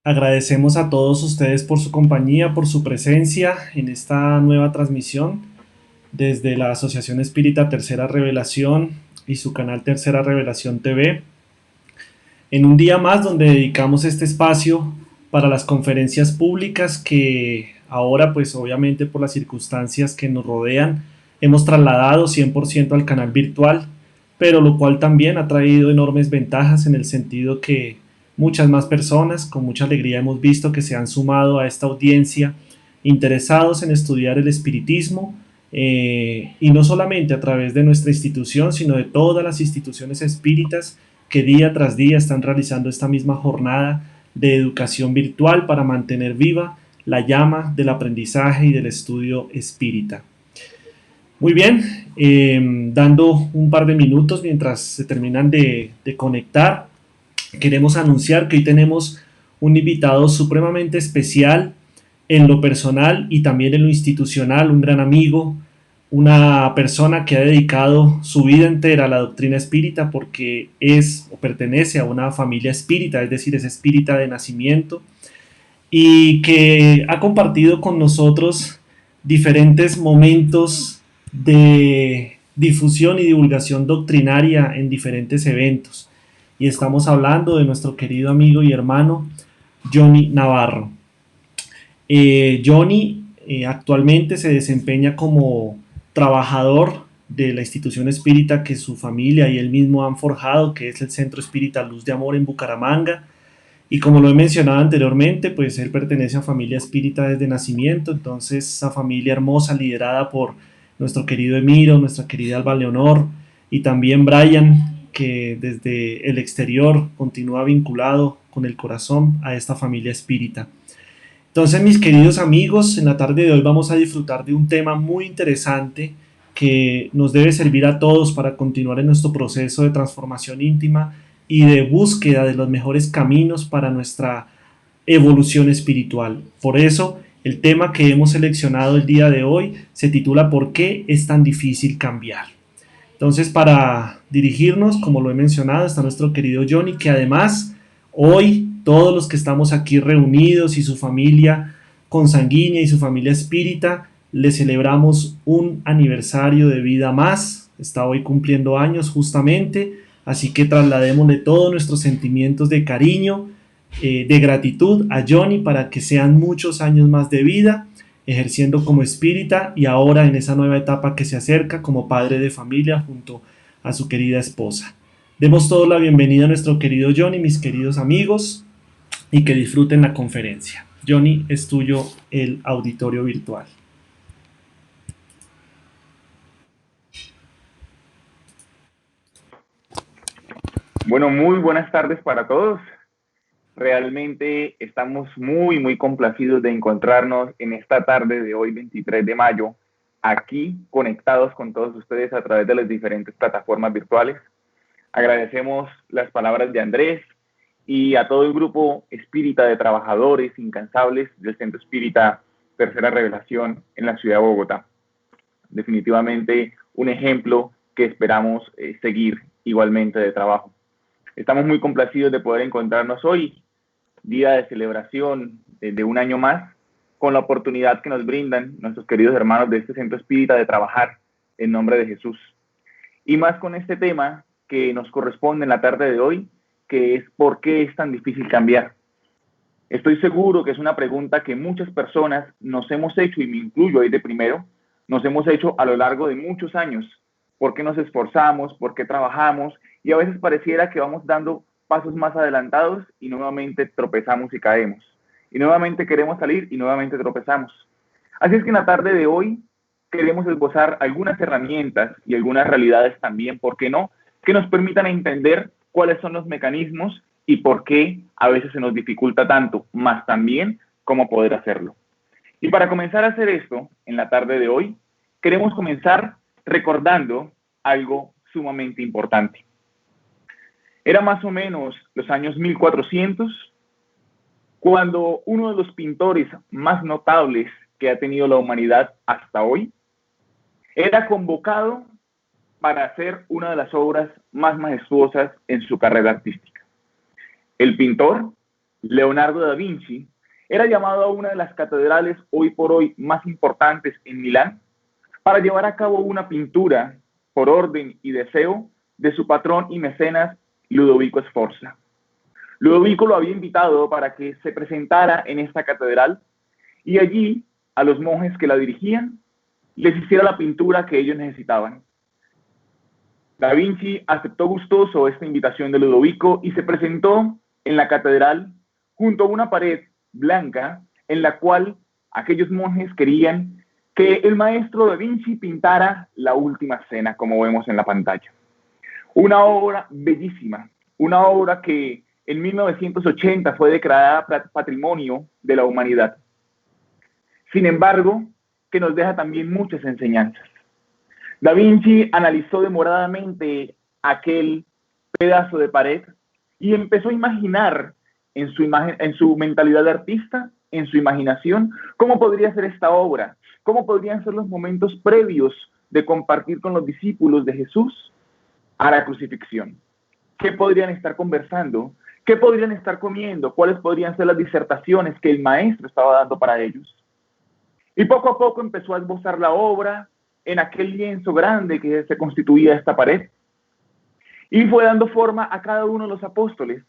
Agradecemos a todos ustedes por su compañía, por su presencia en esta nueva transmisión desde la Asociación Espírita Tercera Revelación y su canal Tercera Revelación TV. En un día más donde dedicamos este espacio para las conferencias públicas que ahora pues obviamente por las circunstancias que nos rodean hemos trasladado 100% al canal virtual, pero lo cual también ha traído enormes ventajas en el sentido que muchas más personas con mucha alegría hemos visto que se han sumado a esta audiencia interesados en estudiar el espiritismo, y no solamente a través de nuestra institución, sino de todas las instituciones espíritas que día tras día están realizando esta misma jornada de educación virtual para mantener viva la llama del aprendizaje y del estudio espírita. Muy bien, dando un par de minutos mientras se terminan de conectar, queremos anunciar que hoy tenemos un invitado supremamente especial en lo personal y también en lo institucional, un gran amigo, una persona que ha dedicado su vida entera a la doctrina espírita porque es o pertenece a una familia espírita, es decir, es espírita de nacimiento y que ha compartido con nosotros diferentes momentos de difusión y divulgación doctrinaria en diferentes eventos. Y estamos hablando de nuestro querido amigo y hermano Johnny Navarro. Johnny actualmente se desempeña como trabajador de la institución espírita que su familia y él mismo han forjado, que es el Centro Espírita Luz de Amor en Bucaramanga. Y como lo he mencionado anteriormente, pues él pertenece a familia espírita desde nacimiento, entonces esa familia hermosa liderada por nuestro querido Emiro, nuestra querida Alba Leonor y también Brian, que desde el exterior continúa vinculado con el corazón a esta familia espírita. Entonces, mis queridos amigos, en la tarde de hoy vamos a disfrutar de un tema muy interesante que nos debe servir a todos para continuar en nuestro proceso de transformación íntima y de búsqueda de los mejores caminos para nuestra evolución espiritual. Por eso, el tema que hemos seleccionado el día de hoy se titula ¿Por qué es tan difícil cambiar? Entonces, para dirigirnos, como lo he mencionado, está nuestro querido Johnny, que además hoy todos los que estamos aquí reunidos y su familia consanguínea y su familia espírita, le celebramos un aniversario de vida más. Está hoy cumpliendo años justamente, así que trasladémosle todos nuestros sentimientos de cariño, de gratitud a Johnny para que sean muchos años más de vida ejerciendo como espírita y ahora en esa nueva etapa que se acerca como padre de familia junto a su querida esposa. Demos todos la bienvenida a nuestro querido Johnny, mis queridos amigos, y que disfruten la conferencia. Johnny, es tuyo el auditorio virtual. Bueno, muy buenas tardes para todos. Realmente estamos muy complacidos de encontrarnos en esta tarde de hoy, 23 de mayo, aquí conectados con todos ustedes a través de las diferentes plataformas virtuales. Agradecemos las palabras de Andrés y a todo el grupo espírita de trabajadores incansables del Centro Espírita Tercera Revelación en la ciudad de Bogotá. Definitivamente un ejemplo que esperamos seguir igualmente de trabajo. Estamos muy complacidos de poder encontrarnos hoy, día de celebración de un año más, con la oportunidad que nos brindan nuestros queridos hermanos de este centro espírita de trabajar en nombre de Jesús. Y más con este tema que nos corresponde en la tarde de hoy, que es ¿por qué es tan difícil cambiar? Estoy seguro que es una pregunta que muchas personas nos hemos hecho, y me incluyo ahí de primero, nos hemos hecho a lo largo de muchos años. ¿Por qué nos esforzamos? ¿Por qué trabajamos? Y a veces pareciera que vamos dando pasos más adelantados y nuevamente tropezamos y caemos. Y nuevamente queremos salir y nuevamente tropezamos. Así es que en la tarde de hoy queremos esbozar algunas herramientas y algunas realidades también, ¿por qué no?, que nos permitan entender cuáles son los mecanismos y por qué a veces se nos dificulta tanto, más también cómo poder hacerlo. Y para comenzar a hacer esto, en la tarde de hoy, queremos comenzar recordando algo sumamente importante. Era más o menos los años 1400, cuando uno de los pintores más notables que ha tenido la humanidad hasta hoy, era convocado para hacer una de las obras más majestuosas en su carrera artística. El pintor Leonardo da Vinci era llamado a una de las catedrales hoy por hoy más importantes en Milán para llevar a cabo una pintura por orden y deseo de su patrón y mecenas Ludovico Sforza. Ludovico lo había invitado para que se presentara en esta catedral y allí a los monjes que la dirigían les hiciera la pintura que ellos necesitaban. Da Vinci aceptó gustoso esta invitación de Ludovico y se presentó en la catedral junto a una pared blanca en la cual aquellos monjes querían que el maestro Da Vinci pintara la última cena, como vemos en la pantalla. Una obra bellísima, una obra que en 1980 fue declarada Patrimonio de la Humanidad. Sin embargo, que nos deja también muchas enseñanzas. Da Vinci analizó demoradamente aquel pedazo de pared y empezó a imaginar en su mentalidad de artista, en su imaginación, cómo podría ser esta obra, cómo podrían ser los momentos previos de compartir con los discípulos de Jesús a la crucifixión. ¿Qué podrían estar conversando? ¿Qué podrían estar comiendo? ¿Cuáles podrían ser las disertaciones que el maestro estaba dando para ellos? Y poco a poco empezó a esbozar la obra en aquel lienzo grande que se constituía esta pared. Y fue dando forma a cada uno de los apóstoles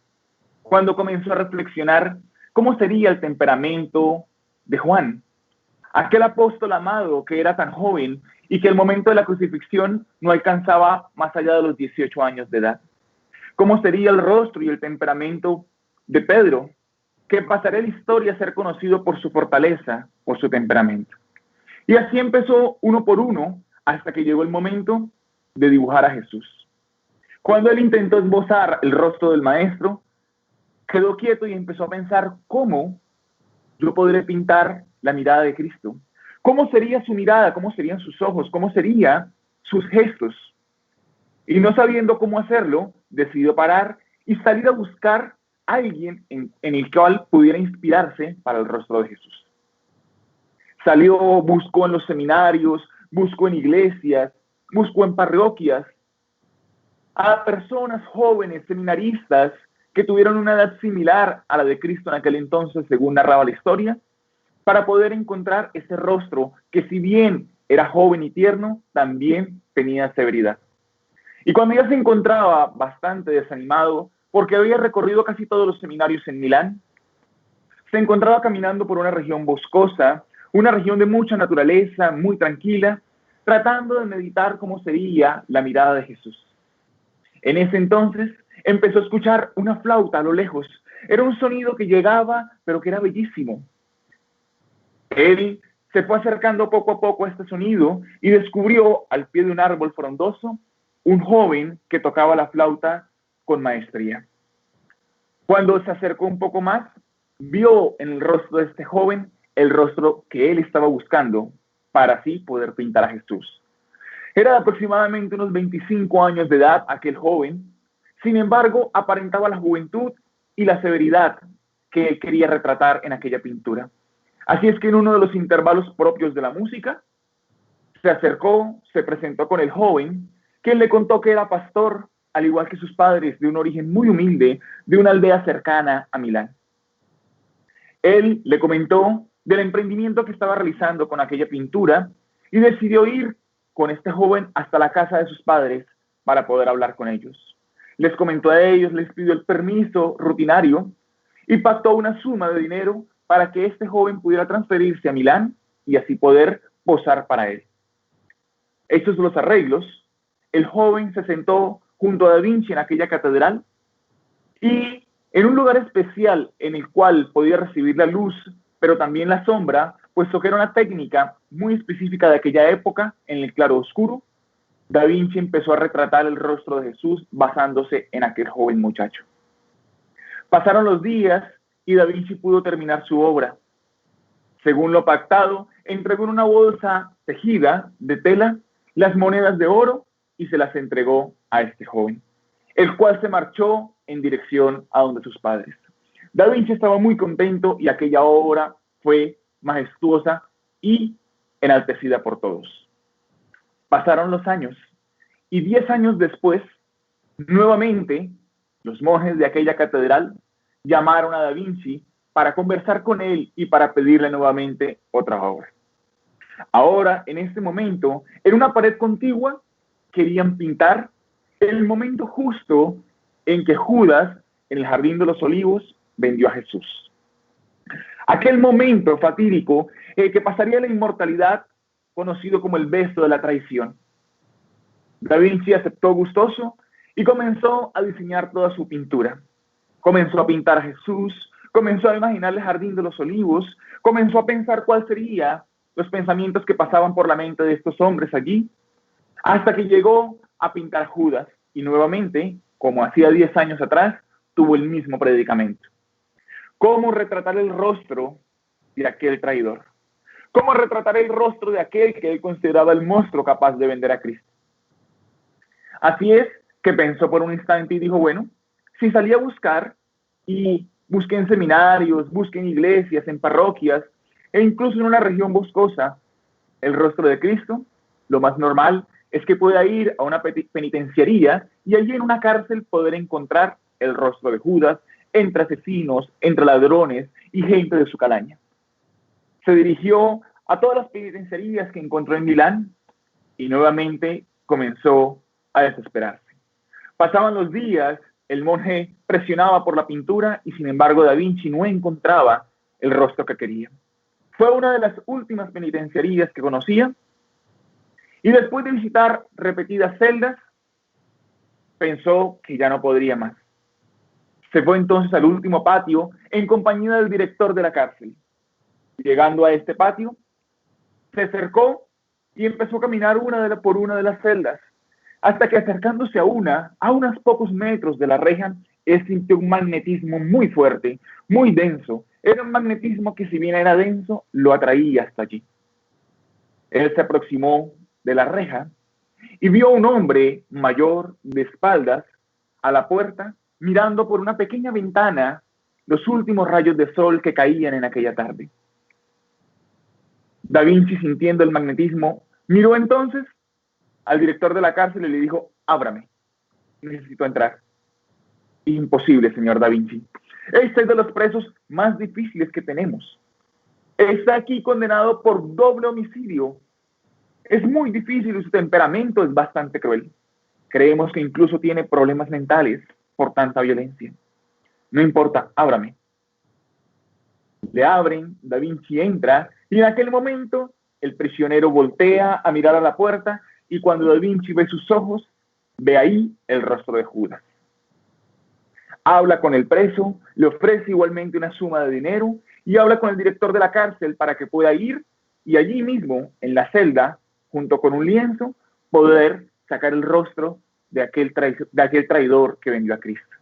cuando comenzó a reflexionar cómo sería el temperamento de Juan, aquel apóstol amado que era tan joven y que el momento de la crucifixión no alcanzaba más allá de los 18 años de edad. ¿Cómo sería el rostro y el temperamento de Pedro, que pasaría la historia a ser conocido por su fortaleza, por su temperamento? Y así empezó uno por uno hasta que llegó el momento de dibujar a Jesús. Cuando él intentó esbozar el rostro del maestro, quedó quieto y empezó a pensar cómo yo podré pintar la mirada de Cristo. ¿Cómo sería su mirada? ¿Cómo serían sus ojos? ¿Cómo serían sus gestos? Y no sabiendo cómo hacerlo, decidió parar y salir a buscar a alguien en el cual pudiera inspirarse para el rostro de Jesús. Salió, buscó en los seminarios, buscó en iglesias, buscó en parroquias a personas jóvenes, seminaristas, que tuvieron una edad similar a la de Cristo en aquel entonces, según narraba la historia, para poder encontrar ese rostro que, si bien era joven y tierno, también tenía severidad. Y cuando ya se encontraba bastante desanimado, porque había recorrido casi todos los seminarios en Milán, se encontraba caminando por una región boscosa, una región de mucha naturaleza, muy tranquila, tratando de meditar cómo sería la mirada de Jesús. En ese entonces empezó a escuchar una flauta a lo lejos. Era un sonido que llegaba, pero que era bellísimo. Él se fue acercando poco a poco a este sonido y descubrió al pie de un árbol frondoso un joven que tocaba la flauta con maestría. Cuando se acercó un poco más, vio en el rostro de este joven el rostro que él estaba buscando para así poder pintar a Jesús. Era de aproximadamente unos 25 años de edad aquel joven, sin embargo, aparentaba la juventud y la severidad que él quería retratar en aquella pintura. Así es que en uno de los intervalos propios de la música, se acercó, se presentó con el joven, quien le contó que era pastor, al igual que sus padres, de un origen muy humilde, de una aldea cercana a Milán. Él le comentó del emprendimiento que estaba realizando con aquella pintura y decidió ir con este joven hasta la casa de sus padres para poder hablar con ellos. Les comentó a ellos, les pidió el permiso rutinario y pactó una suma de dinero para que este joven pudiera transferirse a Milán y así poder posar para él. Hechos los arreglos, el joven se sentó junto a Da Vinci en aquella catedral y en un lugar especial en el cual podía recibir la luz, pero también la sombra, puesto que era una técnica muy específica de aquella época, en el claro oscuro, Da Vinci empezó a retratar el rostro de Jesús basándose en aquel joven muchacho. Pasaron los días y Da Vinci pudo terminar su obra. Según lo pactado, entregó en una bolsa tejida de tela las monedas de oro y se las entregó a este joven, el cual se marchó en dirección a donde sus padres. Da Vinci estaba muy contento y aquella obra fue majestuosa y enaltecida por todos. Pasaron los años y 10 años después, nuevamente, los monjes de aquella catedral llamaron a Da Vinci para conversar con él y para pedirle nuevamente otra obra. Ahora, en este momento, en una pared contigua, querían pintar el momento justo en que Judas, en el Jardín de los Olivos, vendió a Jesús. Aquel momento fatídico que pasaría a la inmortalidad, conocido como el beso de la traición. Da Vinci aceptó gustoso y comenzó a diseñar toda su pintura. Comenzó a pintar a Jesús, comenzó a imaginar el Jardín de los Olivos, comenzó a pensar cuál sería los pensamientos que pasaban por la mente de estos hombres allí, hasta que llegó a pintar Judas y nuevamente, como hacía 10 años atrás, tuvo el mismo predicamento. ¿Cómo retratar el rostro de aquel traidor? ¿Cómo retratar el rostro de aquel que él consideraba el monstruo capaz de vender a Cristo? Así es que pensó por un instante y dijo, bueno, si salí a buscar y busqué en seminarios, busqué en iglesias, en parroquias e incluso en una región boscosa el rostro de Cristo, lo más normal es que pueda ir a una penitenciaría y allí en una cárcel poder encontrar el rostro de Judas entre asesinos, entre ladrones y gente de su calaña. Se dirigió a todas las penitenciarías que encontró en Milán y nuevamente comenzó a desesperarse. Pasaban los días, el monje presionaba por la pintura y sin embargo Da Vinci no encontraba el rostro que quería. Fue una de las últimas penitenciarías que conocía y después de visitar repetidas celdas, pensó que ya no podría más. Se fue entonces al último patio en compañía del director de la cárcel. Llegando a este patio, se acercó y empezó a caminar por una de las celdas, hasta que acercándose a unos pocos metros de la reja, él sintió un magnetismo muy fuerte, muy denso. Era un magnetismo que si bien era denso, lo atraía hasta allí. Él se aproximó de la reja y vio a un hombre mayor de espaldas a la puerta, mirando por una pequeña ventana los últimos rayos de sol que caían en aquella tarde. Da Vinci, sintiendo el magnetismo, miró entonces al director de la cárcel y le dijo, ábrame, necesito entrar. Imposible, señor Da Vinci. Este es de los presos más difíciles que tenemos. Está aquí condenado por doble homicidio. Es muy difícil y su temperamento es bastante cruel. Creemos que incluso tiene problemas mentales por tanta violencia. No importa, ábrame. Le abren, Da Vinci entra y en aquel momento el prisionero voltea a mirar a la puerta y cuando Da Vinci ve sus ojos, ve ahí el rostro de Judas. Habla con el preso, le ofrece igualmente una suma de dinero y habla con el director de la cárcel para que pueda ir y allí mismo, en la celda, junto con un lienzo, poder sacar el rostro de aquel traidor que vendió a Cristo.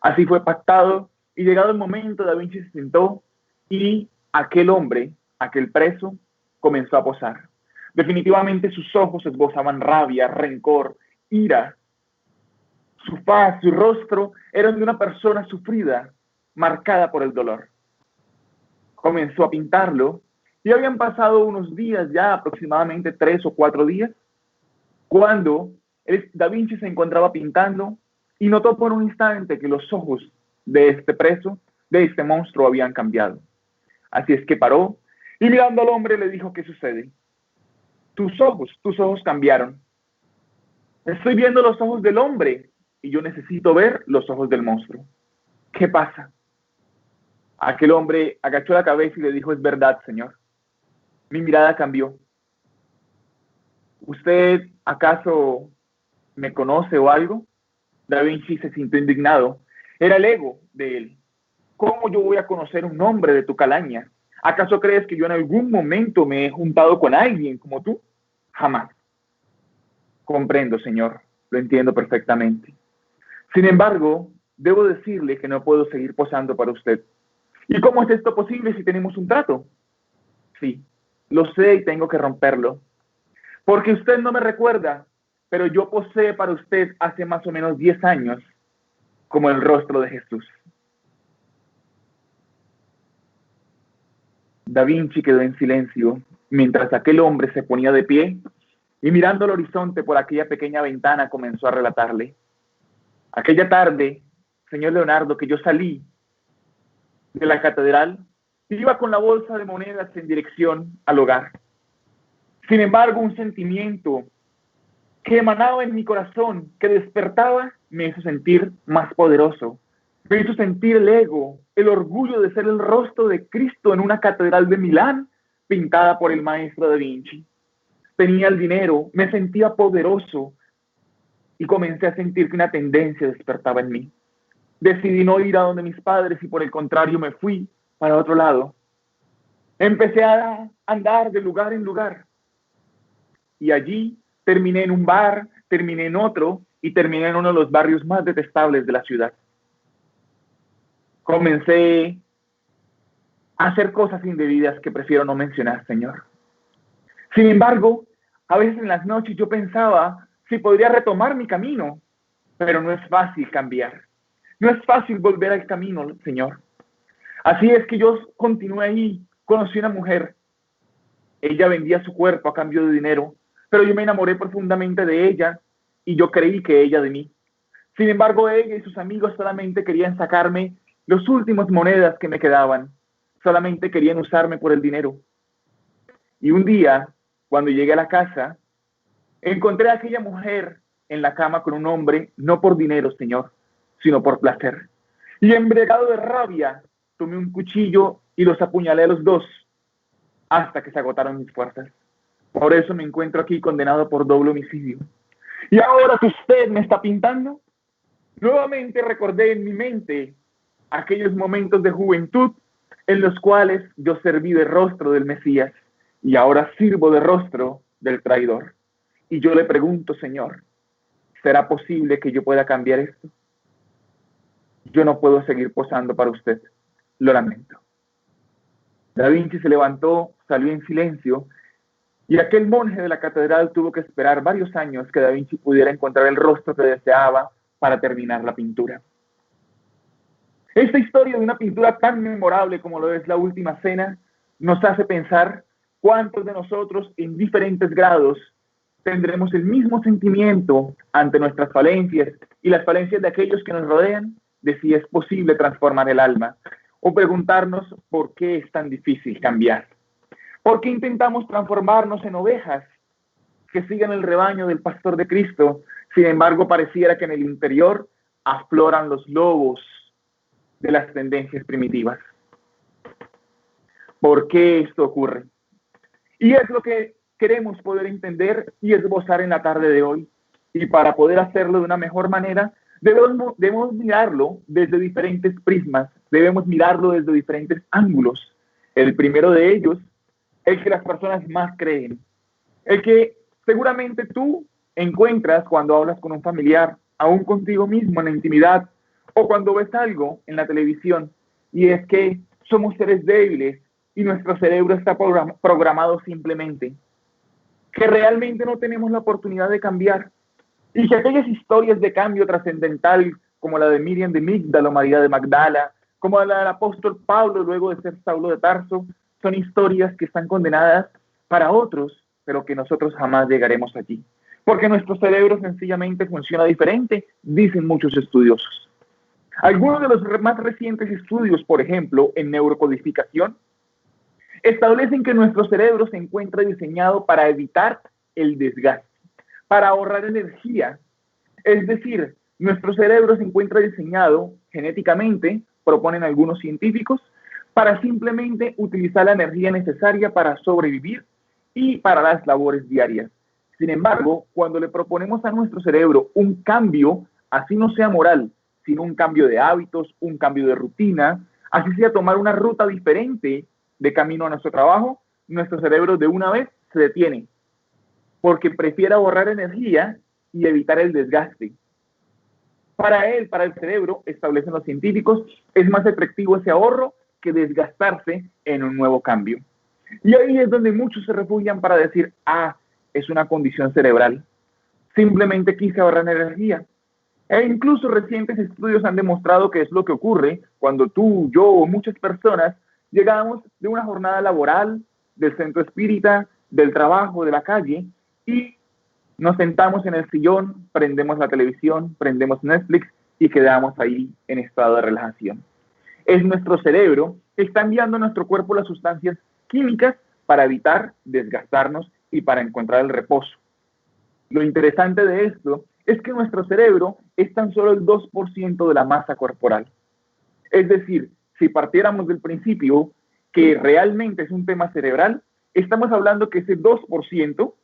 Así fue pactado y llegado el momento, Da Vinci se sentó y aquel hombre, aquel preso, comenzó a posar. Definitivamente sus ojos esbozaban rabia, rencor, ira. Su faz, su rostro eran de una persona sufrida, marcada por el dolor. Comenzó a pintarlo y habían pasado unos días ya, aproximadamente 3 o 4 días, cuando Da Vinci se encontraba pintando y notó por un instante que los ojos de este preso, de este monstruo, habían cambiado. Así es que paró y mirando al hombre le dijo, ¿qué sucede? Tus ojos cambiaron. Estoy viendo los ojos del hombre y yo necesito ver los ojos del monstruo. ¿Qué pasa? Aquel hombre agachó la cabeza y le dijo, es verdad, señor. Mi mirada cambió. ¿Usted acaso me conoce o algo? Da Vinci se sintió indignado. Era el ego de él. ¿Cómo yo voy a conocer un hombre de tu calaña? ¿Acaso crees que yo en algún momento me he juntado con alguien como tú? Jamás. Comprendo, señor. Lo entiendo perfectamente. Sin embargo, debo decirle que no puedo seguir posando para usted. ¿Y cómo es esto posible si tenemos un trato? Sí, lo sé y tengo que romperlo. Porque usted no me recuerda, pero yo posé para usted hace más o menos 10 años como el rostro de Jesús. Da Vinci quedó en silencio mientras aquel hombre se ponía de pie y mirando al horizonte por aquella pequeña ventana comenzó a relatarle. Aquella tarde señor Leonardo, que yo salí de la catedral, iba con la bolsa de monedas en dirección al hogar. Sin embargo, un sentimiento que emanaba en mi corazón, que despertaba, me hizo sentir más poderoso. Me hizo sentir el ego, el orgullo de ser el rostro de Cristo en una catedral de Milán pintada por el maestro Da Vinci. Tenía el dinero, me sentía poderoso y comencé a sentir que una tendencia despertaba en mí. Decidí no ir a donde mis padres y por el contrario me fui para otro lado. Empecé a andar de lugar en lugar y allí terminé en un bar, terminé en otro y terminé en uno de los barrios más detestables de la ciudad. Comencé a hacer cosas indebidas que prefiero no mencionar, Señor. Sin embargo, a veces en las noches yo pensaba si podría retomar mi camino, pero no es fácil cambiar. No es fácil volver al camino, Señor. Así es que yo continué ahí, conocí a una mujer. Ella vendía su cuerpo a cambio de dinero, pero yo me enamoré profundamente de ella y yo creí que ella de mí. Sin embargo, ella y sus amigos solamente querían sacarme las últimas monedas que me quedaban. Solamente querían usarme por el dinero. Y un día, cuando llegué a la casa, encontré a aquella mujer en la cama con un hombre, no por dinero, Señor, sino por placer. Y embriagado de rabia, tomé un cuchillo y los apuñalé a los dos hasta que se agotaron mis fuerzas. Por eso me encuentro aquí condenado por doble homicidio. Y ahora que usted me está pintando, nuevamente recordé en mi mente aquellos momentos de juventud en los cuales yo serví de rostro del Mesías y ahora sirvo de rostro del traidor. Y yo le pregunto, Señor, ¿será posible que yo pueda cambiar esto? Yo no puedo seguir posando para usted. Lo lamento. Da Vinci se levantó, salió en silencio, y aquel monje de la catedral tuvo que esperar varios años que Da Vinci pudiera encontrar el rostro que deseaba para terminar la pintura. Esta historia de una pintura tan memorable como lo es La Última Cena nos hace pensar cuántos de nosotros en diferentes grados tendremos el mismo sentimiento ante nuestras falencias y las falencias de aquellos que nos rodean, de si es posible transformar el alma, o preguntarnos por qué es tan difícil cambiar. ¿Por qué intentamos transformarnos en ovejas que sigan el rebaño del pastor de Cristo? Sin embargo, pareciera que en el interior afloran los lobos de las tendencias primitivas. ¿Por qué esto ocurre? Y es lo que queremos poder entender y esbozar en la tarde de hoy. Y para poder hacerlo de una mejor manera, debemos mirarlo desde diferentes prismas, debemos mirarlo desde diferentes ángulos. El primero de ellos, el que las personas más creen, el que seguramente tú encuentras cuando hablas con un familiar, aún contigo mismo en la intimidad, o cuando ves algo en la televisión, y es que somos seres débiles y nuestro cerebro está programado simplemente, que realmente no tenemos la oportunidad de cambiar, y que aquellas historias de cambio trascendental, como la de Miriam de Migdal o María de Magdala, como la del apóstol Pablo luego de ser Saulo de Tarso, son historias que están condenadas para otros, pero que nosotros jamás llegaremos allí, porque nuestro cerebro sencillamente funciona diferente, dicen muchos estudiosos. Algunos de los más recientes estudios, por ejemplo, en neurocodificación, establecen que nuestro cerebro se encuentra diseñado para evitar el desgaste, para ahorrar energía. Es decir, nuestro cerebro se encuentra diseñado genéticamente, proponen algunos científicos, para simplemente utilizar la energía necesaria para sobrevivir y para las labores diarias. Sin embargo, cuando le proponemos a nuestro cerebro un cambio, así no sea moral, sino un cambio de hábitos, un cambio de rutina, así sea tomar una ruta diferente de camino a nuestro trabajo, nuestro cerebro de una vez se detiene, porque prefiere ahorrar energía y evitar el desgaste. Para él, para el cerebro, establecen los científicos, es más efectivo ese ahorro que desgastarse en un nuevo cambio. Y ahí es donde muchos se refugian para decir, es una condición cerebral. Simplemente quise ahorrar energía. E incluso recientes estudios han demostrado que es lo que ocurre cuando tú, yo o muchas personas llegamos de una jornada laboral, del centro espírita, del trabajo, de la calle, y nos sentamos en el sillón, prendemos la televisión, prendemos Netflix y quedamos ahí en estado de relajación. Es nuestro cerebro que está enviando a nuestro cuerpo las sustancias químicas para evitar desgastarnos y para encontrar el reposo. Lo interesante de esto es que nuestro cerebro es tan solo el 2% de la masa corporal. Es decir, si partiéramos del principio que realmente es un tema cerebral, estamos hablando que ese 2%,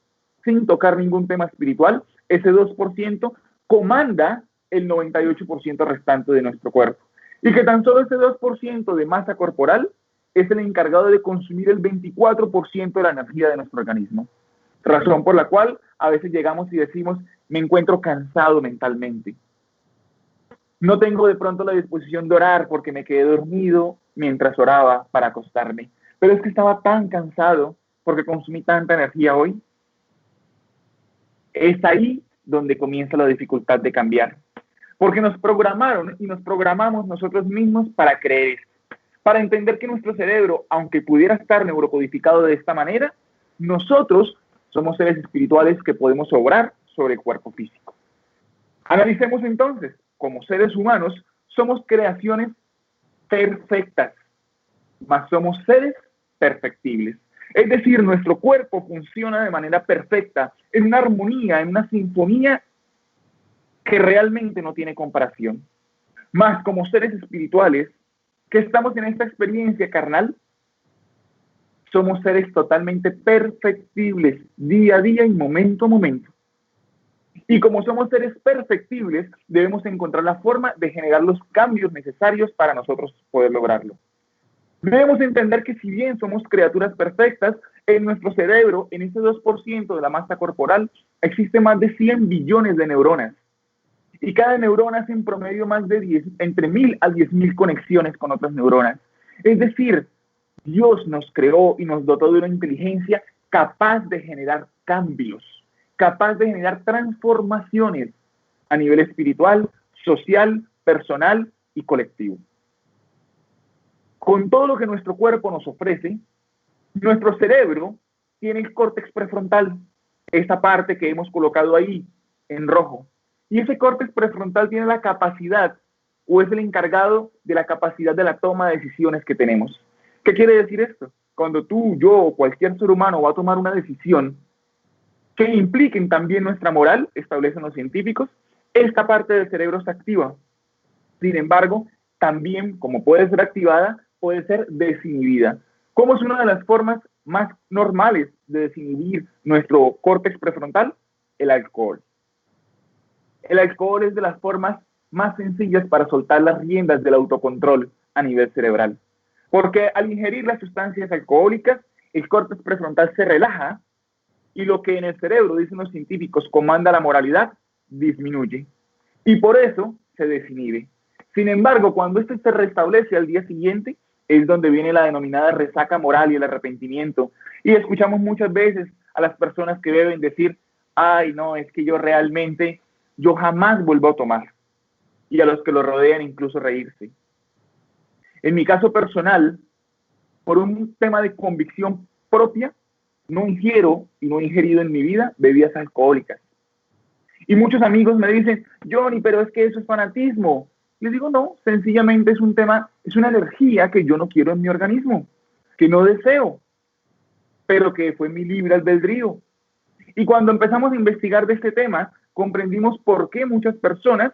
sin tocar ningún tema espiritual, ese 2% comanda el 98% restante de nuestro cuerpo. Y que tan solo ese 2% de masa corporal es el encargado de consumir el 24% de la energía de nuestro organismo. Razón por la cual a veces llegamos y decimos, me encuentro cansado mentalmente. No tengo de pronto la disposición de orar porque me quedé dormido mientras oraba para acostarme. Pero es que estaba tan cansado porque consumí tanta energía hoy. Es ahí donde comienza la dificultad de cambiar. Porque nos programaron y nos programamos nosotros mismos para creer esto. Para entender que nuestro cerebro, aunque pudiera estar neurocodificado de esta manera, nosotros somos seres espirituales que podemos obrar sobre el cuerpo físico. Analicemos entonces, como seres humanos, somos creaciones perfectas, mas somos seres perfectibles. Es decir, nuestro cuerpo funciona de manera perfecta, en una armonía, en una sinfonía que realmente no tiene comparación. Mas como seres espirituales, que estamos en esta experiencia carnal, somos seres totalmente perfectibles, día a día y momento a momento. Y como somos seres perfectibles, debemos encontrar la forma de generar los cambios necesarios para nosotros poder lograrlo. Debemos entender que si bien somos criaturas perfectas, en nuestro cerebro, en ese 2% de la masa corporal, existe más de 100 billones de neuronas. Y cada neurona hace en promedio más de entre 1000 a 10.000 conexiones con otras neuronas. Es decir, Dios nos creó y nos dotó de una inteligencia capaz de generar cambios, capaz de generar transformaciones a nivel espiritual, social, personal y colectivo. Con todo lo que nuestro cuerpo nos ofrece, nuestro cerebro tiene el córtex prefrontal, esta parte que hemos colocado ahí en rojo. Y ese córtex prefrontal tiene la capacidad, o es el encargado de la capacidad de la toma de decisiones que tenemos. ¿Qué quiere decir esto? Cuando tú, yo o cualquier ser humano va a tomar una decisión que impliquen también nuestra moral, establecen los científicos, esta parte del cerebro se activa. Sin embargo, también, como puede ser activada, puede ser desinhibida. ¿Cómo es una de las formas más normales de desinhibir nuestro córtex prefrontal? El alcohol. El alcohol es de las formas más sencillas para soltar las riendas del autocontrol a nivel cerebral. Porque al ingerir las sustancias alcohólicas, el córtex prefrontal se relaja y lo que en el cerebro, dicen los científicos, comanda la moralidad, disminuye. Y por eso se desinhibe. Sin embargo, cuando este se restablece al día siguiente, es donde viene la denominada resaca moral y el arrepentimiento. Y escuchamos muchas veces a las personas que deben decir, ay, no, es que yo jamás vuelvo a tomar. Y a los que lo rodean incluso reírse. En mi caso personal, por un tema de convicción propia, no ingiero y no he ingerido en mi vida bebidas alcohólicas. Y muchos amigos me dicen, Johnny, pero es que eso es fanatismo. Les digo, no, sencillamente es un tema, es una energía que yo no quiero en mi organismo, que no deseo, pero que fue mi libre albedrío. Y cuando empezamos a investigar de este tema, comprendimos por qué muchas personas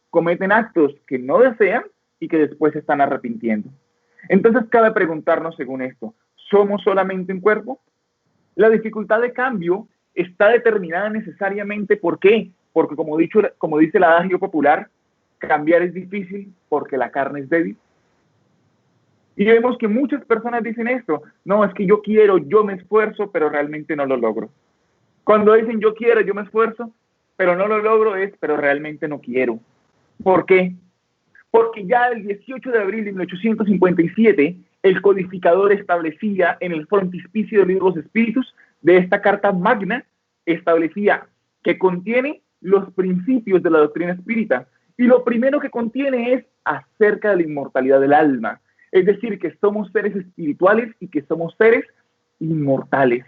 cometen actos que no desean y que después se están arrepintiendo. Entonces cabe preguntarnos según esto, ¿somos solamente un cuerpo? La dificultad de cambio está determinada necesariamente ¿por qué? Porque como dice el adagio popular, cambiar es difícil porque la carne es débil. Y vemos que muchas personas dicen esto, no, es que yo quiero, yo me esfuerzo, pero realmente no lo logro. Cuando dicen yo quiero, yo me esfuerzo, pero no lo logro pero realmente no quiero. ¿Por qué? Porque ya el 18 de abril de 1857, el codificador establecía en el frontispicio del libro de los espíritus de esta carta magna, establecía que contiene los principios de la doctrina espírita. Y lo primero que contiene es acerca de la inmortalidad del alma. Es decir, que somos seres espirituales y que somos seres inmortales.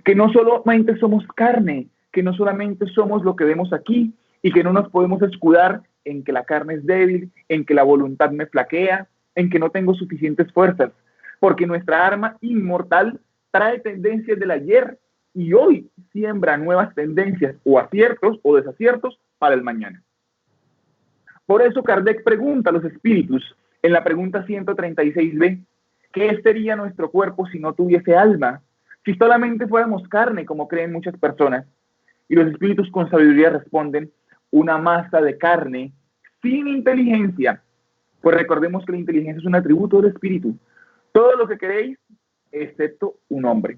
Que no solamente somos carne, que no solamente somos lo que vemos aquí y que no nos podemos escudar en que la carne es débil, en que la voluntad me flaquea, en que no tengo suficientes fuerzas, porque nuestra arma inmortal trae tendencias del ayer y hoy siembra nuevas tendencias o aciertos o desaciertos para el mañana. Por eso Kardec pregunta a los espíritus en la pregunta 136b, ¿qué sería nuestro cuerpo si no tuviese alma? Si solamente fuéramos carne, como creen muchas personas. Y los espíritus con sabiduría responden, una masa de carne sin inteligencia. Pues recordemos que la inteligencia es un atributo del espíritu. Todo lo que queréis, excepto un hombre.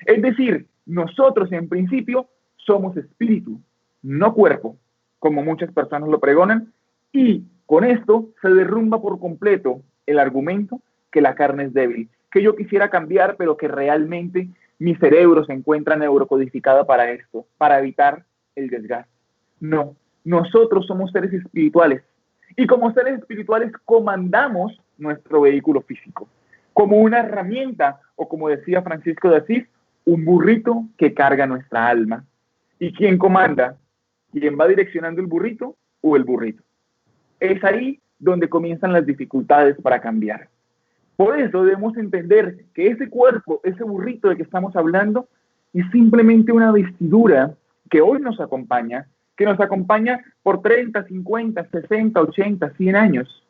Es decir, nosotros en principio somos espíritu, no cuerpo, como muchas personas lo pregonan, y con esto se derrumba por completo el argumento que la carne es débil, que yo quisiera cambiar, pero que realmente mi cerebro se encuentra neurocodificado para esto, para evitar el desgaste. No, nosotros somos seres espirituales y como seres espirituales comandamos nuestro vehículo físico como una herramienta o como decía Francisco de Asís, un burrito que carga nuestra alma. ¿Y quién comanda? ¿Quién va direccionando el burrito o el burrito? Es ahí donde comienzan las dificultades para cambiar. Por eso debemos entender que ese cuerpo, ese burrito del que estamos hablando, es simplemente una vestidura que hoy nos acompaña, que nos acompaña por 30, 50, 60, 80, 100 años.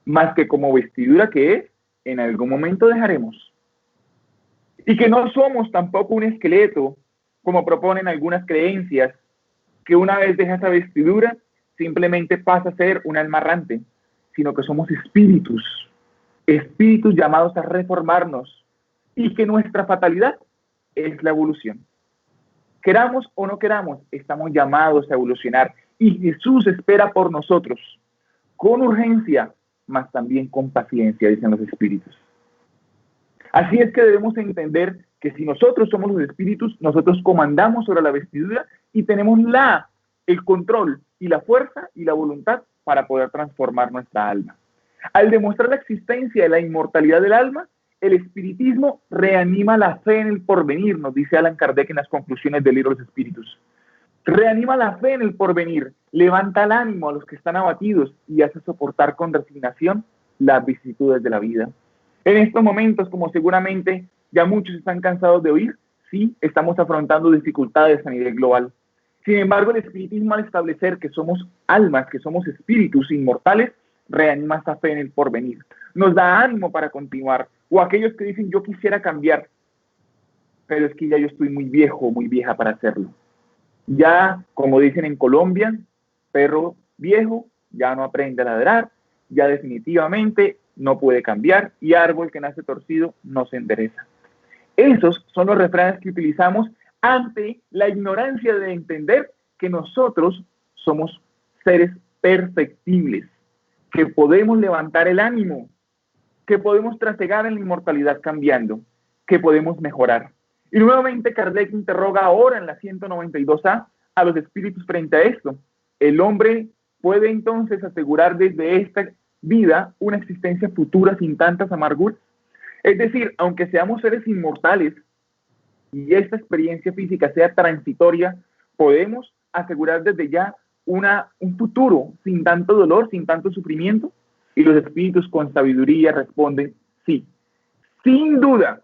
Más que como vestidura que es, en algún momento dejaremos. Y que no somos tampoco un esqueleto, como proponen algunas creencias, que una vez deja esa vestidura, simplemente pasa a ser un alma errante, sino que somos espíritus, espíritus llamados a reformarnos, y que nuestra fatalidad es la evolución. Queramos o no queramos, estamos llamados a evolucionar, y Jesús espera por nosotros, con urgencia, mas también con paciencia, dicen los espíritus. Así es que debemos entender que si nosotros somos los espíritus, nosotros comandamos sobre la vestidura y tenemos el control y la fuerza y la voluntad para poder transformar nuestra alma. Al demostrar la existencia de la inmortalidad del alma, el espiritismo reanima la fe en el porvenir, nos dice Allan Kardec en las conclusiones del libro de los espíritus. Reanima la fe en el porvenir, levanta el ánimo a los que están abatidos y hace soportar con resignación las vicisitudes de la vida. En estos momentos, como seguramente ya muchos están cansados de oír, sí, estamos afrontando dificultades a nivel global. Sin embargo, el espiritismo, al establecer que somos almas, que somos espíritus inmortales, reanima esa fe en el porvenir. Nos da ánimo para continuar. O aquellos que dicen, yo quisiera cambiar, pero es que ya yo estoy muy viejo o muy vieja para hacerlo. Ya, como dicen en Colombia, perro viejo ya no aprende a ladrar, ya definitivamente no puede cambiar y árbol que nace torcido no se endereza. Esos son los refranes que utilizamos ante la ignorancia de entender que nosotros somos seres perfectibles, que podemos levantar el ánimo, que podemos trasegar en la inmortalidad cambiando, que podemos mejorar. Y nuevamente Kardec interroga ahora en la 192A a los espíritus frente a esto. ¿El hombre puede entonces asegurar desde esta vida una existencia futura sin tantas amarguras? Es decir, aunque seamos seres inmortales y esta experiencia física sea transitoria, ¿podemos asegurar desde ya un futuro sin tanto dolor, sin tanto sufrimiento? Y los espíritus con sabiduría responden, sí, sin duda.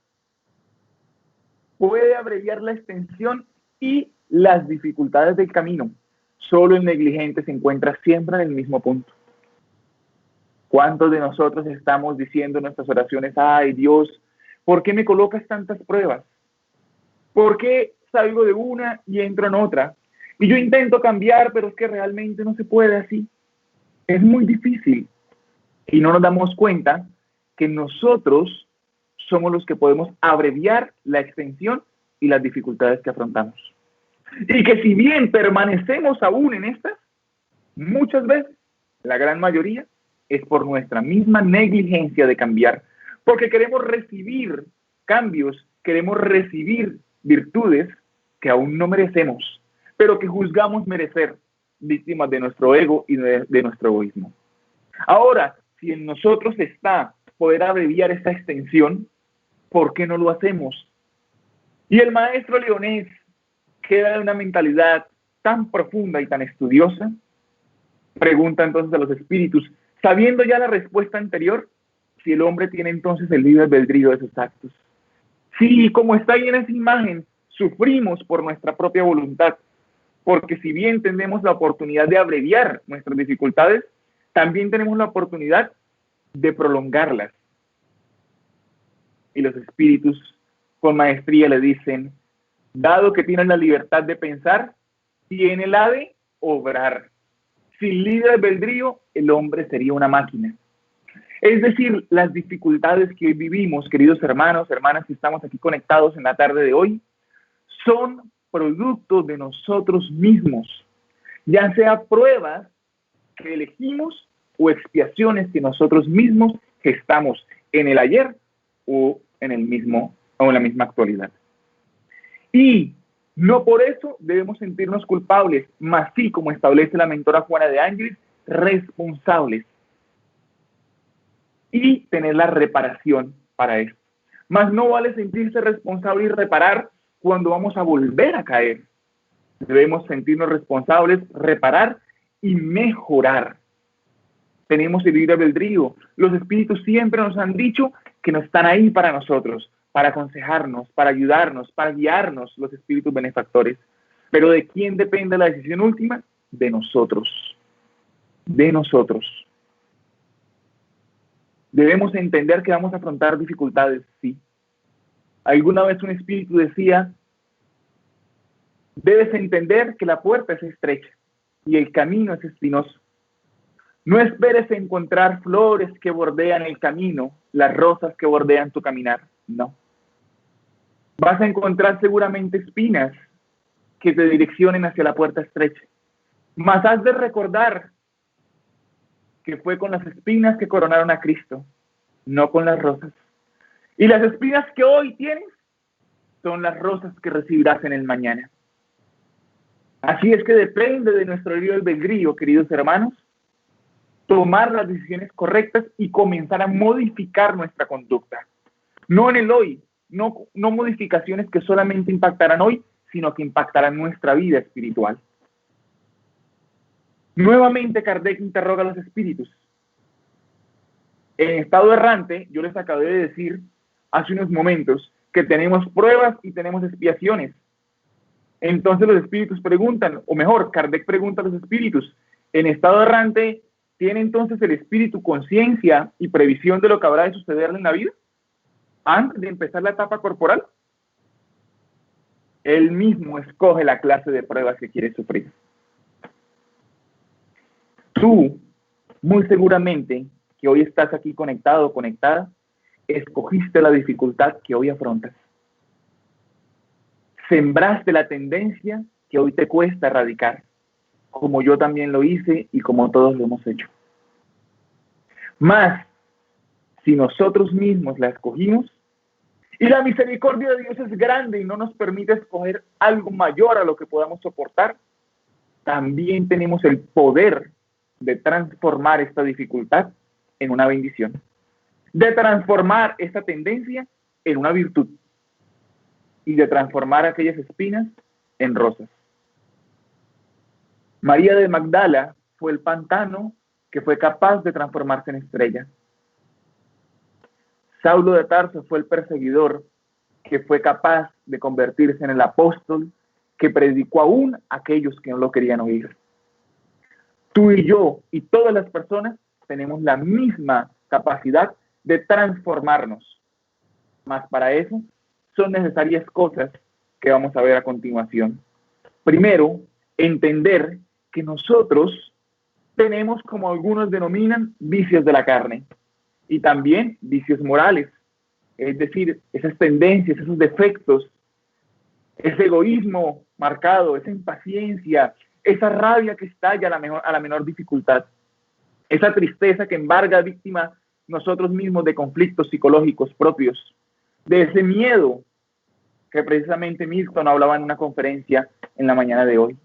Puede abreviar la extensión y las dificultades del camino. Solo el negligente se encuentra siempre en el mismo punto. ¿Cuántos de nosotros estamos diciendo en nuestras oraciones, ay Dios, ¿por qué me colocas tantas pruebas? ¿Por qué salgo de una y entro en otra? Y yo intento cambiar, pero es que realmente no se puede así. Es muy difícil. Y no nos damos cuenta que nosotros somos los que podemos abreviar la extensión y las dificultades que afrontamos. Y que si bien permanecemos aún en estas, muchas veces, la gran mayoría, es por nuestra misma negligencia de cambiar, porque queremos recibir cambios, queremos recibir virtudes que aún no merecemos, pero que juzgamos merecer, víctimas de nuestro ego y de nuestro egoísmo. Ahora, si en nosotros está poder abreviar esta extensión, ¿por qué no lo hacemos? Y el maestro leonés queda de una mentalidad tan profunda y tan estudiosa Pregunta entonces a los espíritus, sabiendo ya la respuesta anterior, si el hombre tiene entonces el libre albedrío de sus actos. Sí, como está ahí en esa imagen, sufrimos por nuestra propia voluntad, porque si bien tenemos la oportunidad de abreviar nuestras dificultades, también tenemos la oportunidad de prolongarlas. Y los espíritus con maestría le dicen, dado que tienen la libertad de pensar, tiene la de obrar. Sin libre albedrío, el hombre sería una máquina. Es decir, las dificultades que hoy vivimos, queridos hermanos, hermanas que estamos aquí conectados en la tarde de hoy, son producto de nosotros mismos, ya sea pruebas que elegimos o expiaciones que nosotros mismos gestamos en el ayer o en el mismo o en la misma actualidad. Y no por eso debemos sentirnos culpables, mas sí, como establece la mentora Juana de Ángeles, responsables y tener la reparación para esto. Mas no vale sentirse responsable y reparar cuando vamos a volver a caer. Debemos sentirnos responsables, reparar y mejorar. Tenemos el libre albedrío. Los espíritus siempre nos han dicho que no están ahí para nosotros, para aconsejarnos, para ayudarnos, para guiarnos, los espíritus benefactores. Pero ¿de quién depende la decisión última? De nosotros. De nosotros. Debemos entender que vamos a afrontar dificultades, sí. Alguna vez un espíritu decía, debes entender que la puerta es estrecha y el camino es espinoso. No esperes encontrar flores que bordean el camino, las rosas que bordean tu caminar, no. Vas a encontrar seguramente espinas que te direccionen hacia la puerta estrecha. Mas has de recordar que fue con las espinas que coronaron a Cristo, no con las rosas. Y las espinas que hoy tienes son las rosas que recibirás en el mañana. Así es que depende de nuestro libre albedrío, queridos hermanos, tomar las decisiones correctas y comenzar a modificar nuestra conducta. No en el hoy, no modificaciones que solamente impactarán hoy, sino que impactarán nuestra vida espiritual. Nuevamente Kardec interroga a los espíritus. En estado errante, yo les acabé de decir hace unos momentos que tenemos pruebas y tenemos expiaciones. Entonces los espíritus preguntan, o mejor, Kardec pregunta a los espíritus, en estado errante, ¿tiene entonces el espíritu conciencia y previsión de lo que habrá de sucederle en la vida? Antes de empezar la etapa corporal, él mismo escoge la clase de pruebas que quiere sufrir. Tú, muy seguramente, que hoy estás aquí conectado o conectada, escogiste la dificultad que hoy afrontas. Sembraste la tendencia que hoy te cuesta erradicar, como yo también lo hice y como todos lo hemos hecho. Mas, si nosotros mismos la escogimos, y la misericordia de Dios es grande y no nos permite escoger algo mayor a lo que podamos soportar, también tenemos el poder de transformar esta dificultad en una bendición, de transformar esta tendencia en una virtud y de transformar aquellas espinas en rosas. María de Magdala fue el pantano que fue capaz de transformarse en estrella. Saulo de Tarso fue el perseguidor que fue capaz de convertirse en el apóstol que predicó aún a aquellos que no lo querían oír. Tú y yo y todas las personas tenemos la misma capacidad de transformarnos. Mas para eso son necesarias cosas que vamos a ver a continuación. Primero, entender que nosotros tenemos, como algunos denominan, vicios de la carne y también vicios morales. Es decir, esas tendencias, esos defectos, ese egoísmo marcado, esa impaciencia, esa rabia que estalla a la menor dificultad, esa tristeza que embarga víctima nosotros mismos de conflictos psicológicos propios, de ese miedo que precisamente Milton hablaba en una conferencia en la mañana de hoy.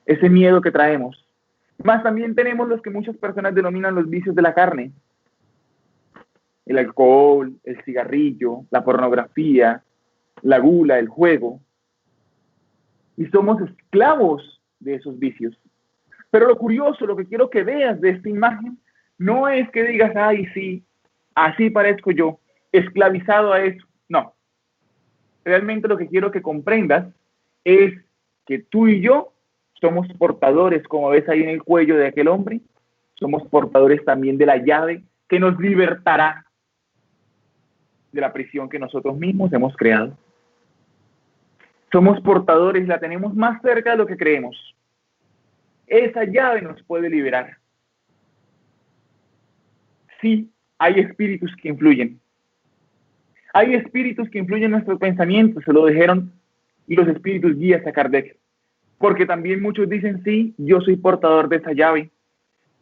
Ese miedo que traemos. Más también tenemos los que muchas personas denominan los vicios de la carne. El alcohol, el cigarrillo, la pornografía, la gula, el juego. Y somos esclavos de esos vicios. Pero lo curioso, lo que quiero que veas de esta imagen, no es que digas, ay, sí, así parezco yo, esclavizado a eso. No. Realmente lo que quiero que comprendas es que tú y yo somos portadores, como ves ahí en el cuello de aquel hombre, somos portadores también de la llave que nos libertará de la prisión que nosotros mismos hemos creado. Somos portadores, la tenemos más cerca de lo que creemos. Esa llave nos puede liberar. Sí, hay espíritus que influyen. Hay espíritus que influyen en nuestros pensamientos, se lo dijeron los espíritus guías a Kardec. Porque también muchos dicen, sí, yo soy portador de esa llave.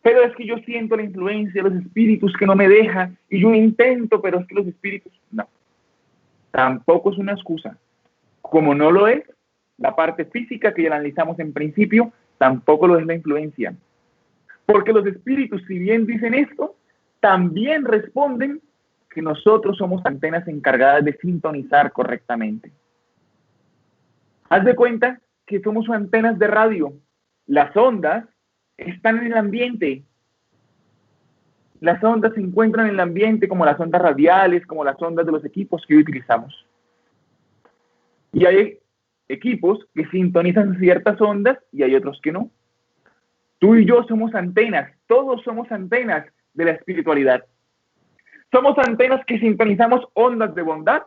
Pero es que yo siento la influencia de los espíritus que no me deja y yo intento, pero es que los espíritus... No, tampoco es una excusa. Como no lo es la parte física que ya la analizamos en principio, tampoco lo es la influencia. Porque los espíritus, si bien dicen esto, también responden que nosotros somos antenas encargadas de sintonizar correctamente. Haz de cuenta que somos antenas de radio. Las ondas están en el ambiente. Las ondas se encuentran en el ambiente como las ondas radiales, como las ondas de los equipos que hoy utilizamos. Y hay equipos que sintonizan ciertas ondas y hay otros que no. Tú y yo somos antenas, todos somos antenas de la espiritualidad. ¿Somos antenas que sintonizamos ondas de bondad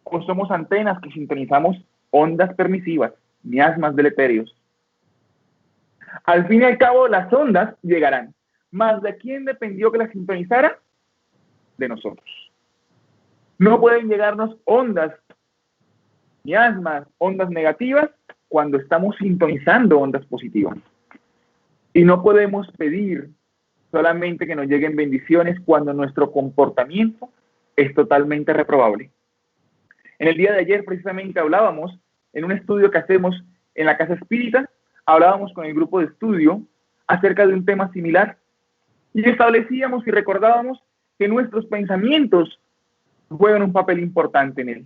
o somos antenas que sintonizamos ondas permisivas, miasmas deleterios? Al fin y al cabo, las ondas llegarán. ¿Más de quién dependió que las sintonizara? De nosotros. No pueden llegarnos ondas, miasmas, ondas negativas cuando estamos sintonizando ondas positivas. Y no podemos pedir solamente que nos lleguen bendiciones cuando nuestro comportamiento es totalmente reprobable. En el día de ayer precisamente hablábamos, en un estudio que hacemos en la Casa Espírita, hablábamos con el grupo de estudio acerca de un tema similar y establecíamos y recordábamos que nuestros pensamientos juegan un papel importante en él.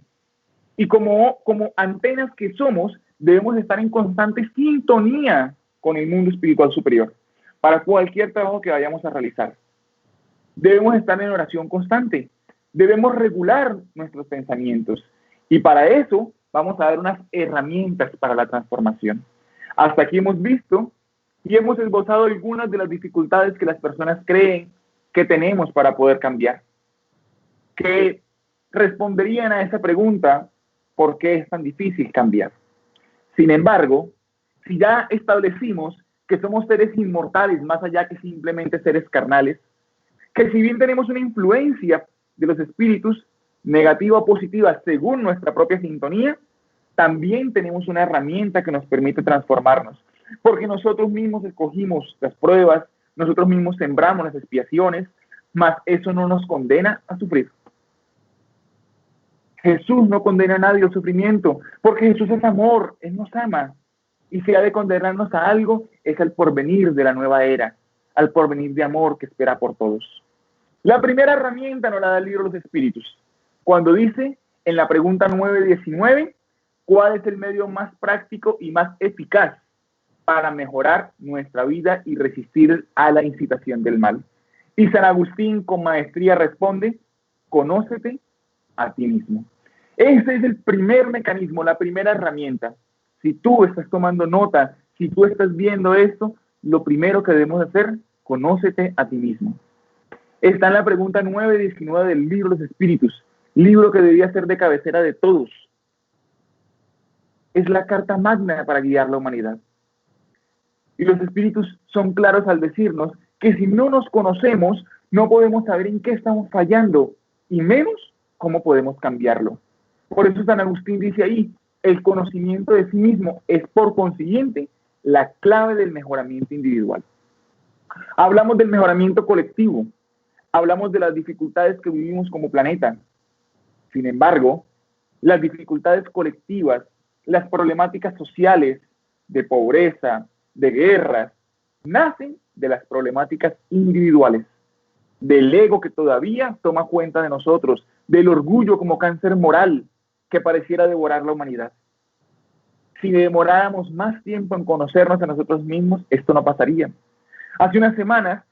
Y como antenas que somos, debemos estar en constante sintonía con el mundo espiritual superior para cualquier trabajo que vayamos a realizar. Debemos estar en oración constante. Debemos regular nuestros pensamientos. Y para eso vamos a dar unas herramientas para la transformación. Hasta aquí hemos visto y hemos esbozado algunas de las dificultades que las personas creen que tenemos para poder cambiar. Que responderían a esa pregunta, ¿por qué es tan difícil cambiar? Sin embargo, si ya establecimos que somos seres inmortales más allá que simplemente seres carnales, que si bien tenemos una influencia de los espíritus, negativa o positiva según nuestra propia sintonía, también tenemos una herramienta que nos permite transformarnos, porque nosotros mismos escogimos las pruebas, nosotros mismos sembramos las expiaciones, mas eso no nos condena a sufrir. Jesús no condena a nadie al sufrimiento, porque Jesús es amor, Él nos ama. Y si ha de condenarnos a algo, es al porvenir de la nueva era, al porvenir de amor que espera por todos. La primera herramienta nos la da el libro de los Espíritus, cuando dice en la pregunta 919, ¿cuál es el medio más práctico y más eficaz para mejorar nuestra vida y resistir a la incitación del mal? Y San Agustín con maestría responde, conócete a ti mismo. Ese es el primer mecanismo, la primera herramienta. Si tú estás tomando nota, si tú estás viendo esto, lo primero que debemos hacer, conócete a ti mismo. Está en la pregunta 919 del libro de los Espíritus, libro que debía ser de cabecera de todos. Es la carta magna para guiar la humanidad. Y los Espíritus son claros al decirnos que si no nos conocemos, no podemos saber en qué estamos fallando, y menos cómo podemos cambiarlo. Por eso San Agustín dice ahí, el conocimiento de sí mismo es por consiguiente la clave del mejoramiento individual. Hablamos del mejoramiento colectivo, hablamos de las dificultades que vivimos como planeta. Sin embargo, las dificultades colectivas, las problemáticas sociales de pobreza, de guerras, nacen de las problemáticas individuales, del ego que todavía toma cuenta de nosotros, del orgullo como cáncer moral que pareciera devorar la humanidad. Si demoráramos más tiempo en conocernos a nosotros mismos, esto no pasaría. Hace unas semanas,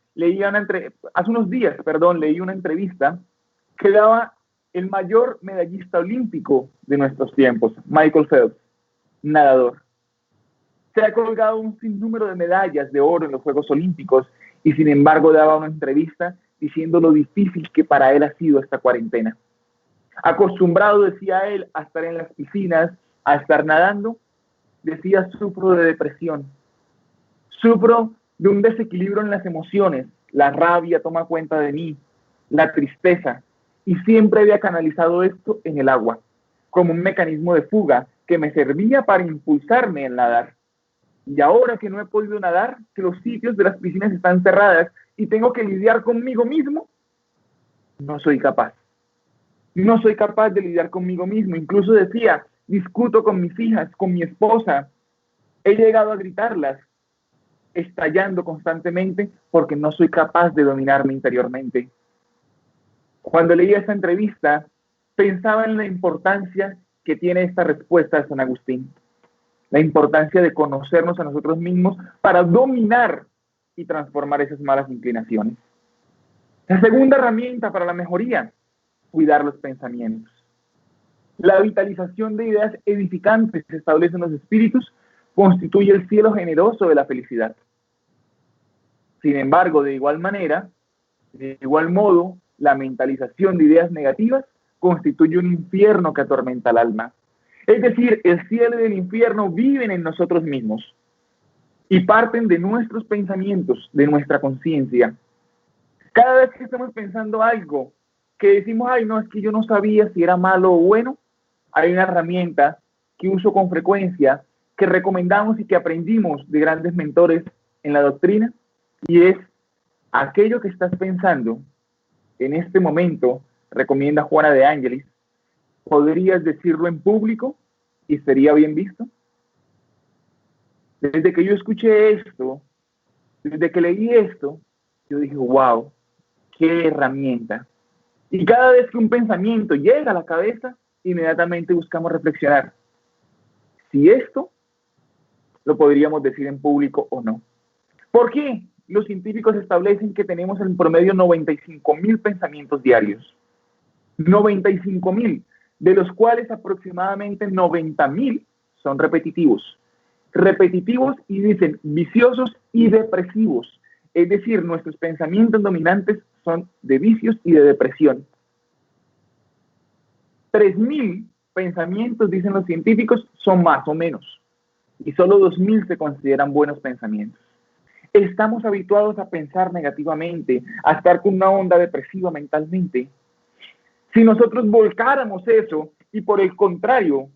hace unos días, perdón, leí una entrevista que daba el mayor medallista olímpico de nuestros tiempos, Michael Phelps, nadador. Se ha colgado un sinnúmero de medallas de oro en los Juegos Olímpicos y sin embargo daba una entrevista diciendo lo difícil que para él ha sido esta cuarentena. Acostumbrado, decía él, a estar en las piscinas, a estar nadando, decía, sufro de depresión, sufro de un desequilibrio en las emociones, la rabia toma cuenta de mí, la tristeza, y siempre había canalizado esto en el agua, como un mecanismo de fuga que me servía para impulsarme en nadar. Y ahora que no he podido nadar, que los sitios de las piscinas están cerradas y tengo que lidiar conmigo mismo, no soy capaz. No soy capaz de lidiar conmigo mismo. Incluso decía, discuto con mis hijas, con mi esposa. He llegado a gritarlas, estallando constantemente porque no soy capaz de dominarme interiormente. Cuando leía esta entrevista, pensaba en la importancia que tiene esta respuesta de San Agustín. La importancia de conocernos a nosotros mismos para dominar y transformar esas malas inclinaciones. La segunda herramienta para la mejoría, cuidar los pensamientos. La vitalización de ideas edificantes que se establecen en los espíritus constituye el cielo generoso de la felicidad. Sin embargo, de igual manera, de igual modo, la mentalización de ideas negativas constituye un infierno que atormenta al alma. Es decir, el cielo y el infierno viven en nosotros mismos y parten de nuestros pensamientos, de nuestra conciencia. Cada vez que estamos pensando algo, que decimos, ay, no, es que yo no sabía si era malo o bueno, hay una herramienta que uso con frecuencia, que recomendamos y que aprendimos de grandes mentores en la doctrina, y es aquello que estás pensando en este momento, recomienda Juana de Ángelis, ¿podrías decirlo en público y sería bien visto? Desde que yo escuché esto, desde que leí esto, yo dije, wow, qué herramienta. Y cada vez que un pensamiento llega a la cabeza, inmediatamente buscamos reflexionar si esto lo podríamos decir en público o no. ¿Por qué? Los científicos establecen que tenemos en promedio 95.000 pensamientos diarios. 95.000, de los cuales aproximadamente 90.000 son repetitivos. Repetitivos y dicen viciosos y depresivos. Es decir, nuestros pensamientos dominantes son de vicios y de depresión. 3.000 pensamientos, dicen los científicos, son más o menos. Y solo 2.000 se consideran buenos pensamientos. Estamos habituados a pensar negativamente, a estar con una onda depresiva mentalmente. Si nosotros volcáramos eso y por el contrario,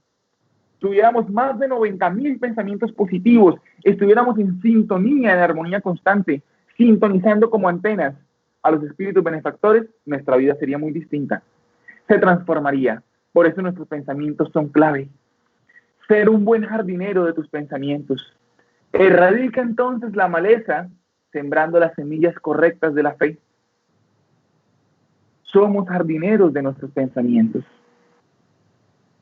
tuviéramos más de 90.000 pensamientos positivos, estuviéramos en sintonía, en armonía constante, sintonizando como antenas a los espíritus benefactores, nuestra vida sería muy distinta. Se transformaría. Por eso nuestros pensamientos son clave. Ser un buen jardinero de tus pensamientos. Erradica entonces la maleza, sembrando las semillas correctas de la fe. Somos jardineros de nuestros pensamientos.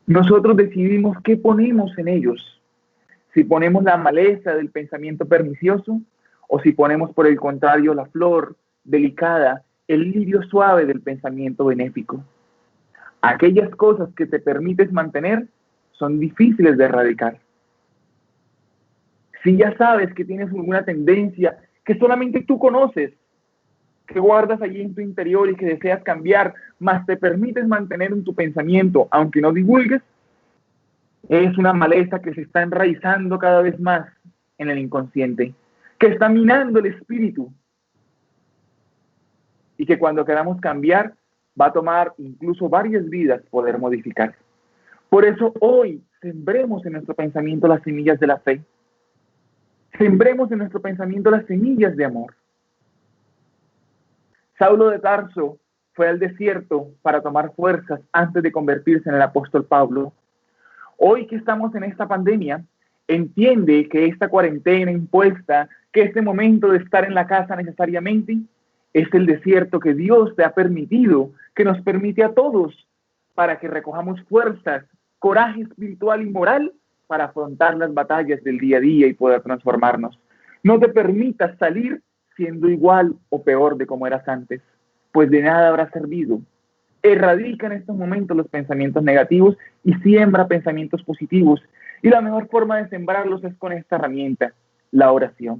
Nosotros decidimos qué ponemos en ellos. Si ponemos la maleza del pensamiento pernicioso o si ponemos por el contrario la flor delicada, el lirio suave del pensamiento benéfico. Aquellas cosas que te permites mantener son difíciles de erradicar. Si ya sabes que tienes alguna tendencia que solamente tú conoces, que guardas allí en tu interior y que deseas cambiar, mas te permites mantener en tu pensamiento, aunque no divulgues, es una maleza que se está enraizando cada vez más en el inconsciente, que está minando el espíritu y que cuando queramos cambiar va a tomar incluso varias vidas poder modificar. Por eso hoy sembremos en nuestro pensamiento las semillas de la fe. Sembremos en nuestro pensamiento las semillas de amor. Saulo de Tarso fue al desierto para tomar fuerzas antes de convertirse en el apóstol Pablo. Hoy que estamos en esta pandemia, entiende que esta cuarentena impuesta, que este momento de estar en la casa necesariamente, es el desierto que Dios te ha permitido, que nos permite a todos, para que recojamos fuerzas, coraje espiritual y moral para afrontar las batallas del día a día y poder transformarnos. No te permitas salir siendo igual o peor de como eras antes, pues de nada habrá servido. Erradica en estos momentos los pensamientos negativos y siembra pensamientos positivos. Y la mejor forma de sembrarlos es con esta herramienta, la oración.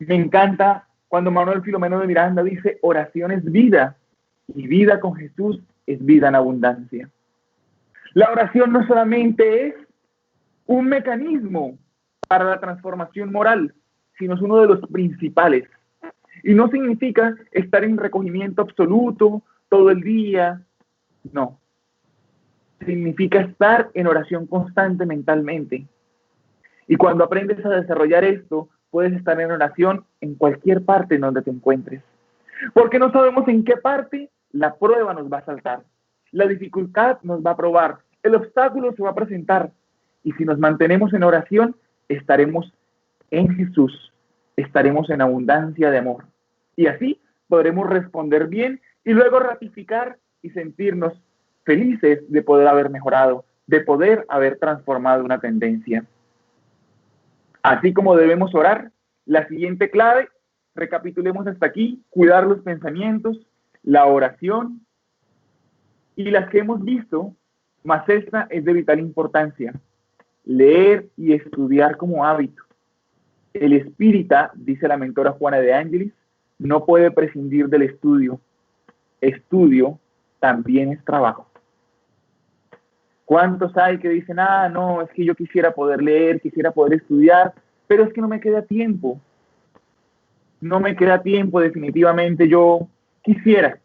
Me encanta cuando Manuel Filomeno de Miranda dice, oración es vida, y vida con Jesús es vida en abundancia. La oración no solamente es un mecanismo para la transformación moral, sino es uno de los principales. Y no significa estar en recogimiento absoluto todo el día, no. Significa estar en oración constante mentalmente. Y cuando aprendes a desarrollar esto, puedes estar en oración en cualquier parte en donde te encuentres. Porque no sabemos en qué parte la prueba nos va a saltar. La dificultad nos va a probar. El obstáculo se va a presentar. Y si nos mantenemos en oración, estaremos en Jesús. Estaremos en abundancia de amor. Y así podremos responder bien y luego ratificar y sentirnos felices de poder haber mejorado, de poder haber transformado una tendencia. Así como debemos orar, la siguiente clave, recapitulemos hasta aquí, cuidar los pensamientos, la oración y las que hemos visto, más esta es de vital importancia, leer y estudiar como hábito. El espírita, dice la mentora Juana de Ángelis, no puede prescindir del estudio. Estudio también es trabajo. ¿Cuántos hay que dicen, no, es que yo quisiera poder leer, quisiera poder estudiar, pero es que no me queda tiempo? No me queda tiempo, definitivamente yo quisiera,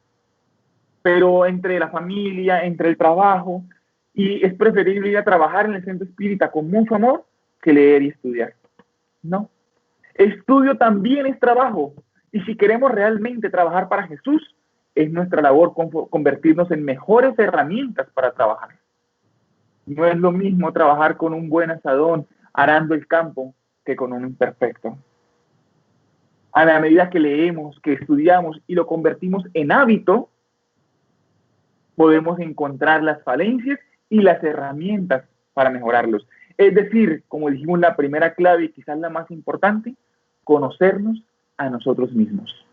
pero entre la familia, entre el trabajo, y es preferible ir a trabajar en el centro espírita con mucho amor que leer y estudiar. No. Estudio también es trabajo, y si queremos realmente trabajar para Jesús, es nuestra labor convertirnos en mejores herramientas para trabajar. No es lo mismo trabajar con un buen asadón arando el campo que con un imperfecto. A la medida que leemos, que estudiamos y lo convertimos en hábito, podemos encontrar las falencias y las herramientas para mejorarlos. Es decir, como dijimos, la primera clave y quizás la más importante, conocernos a nosotros mismos.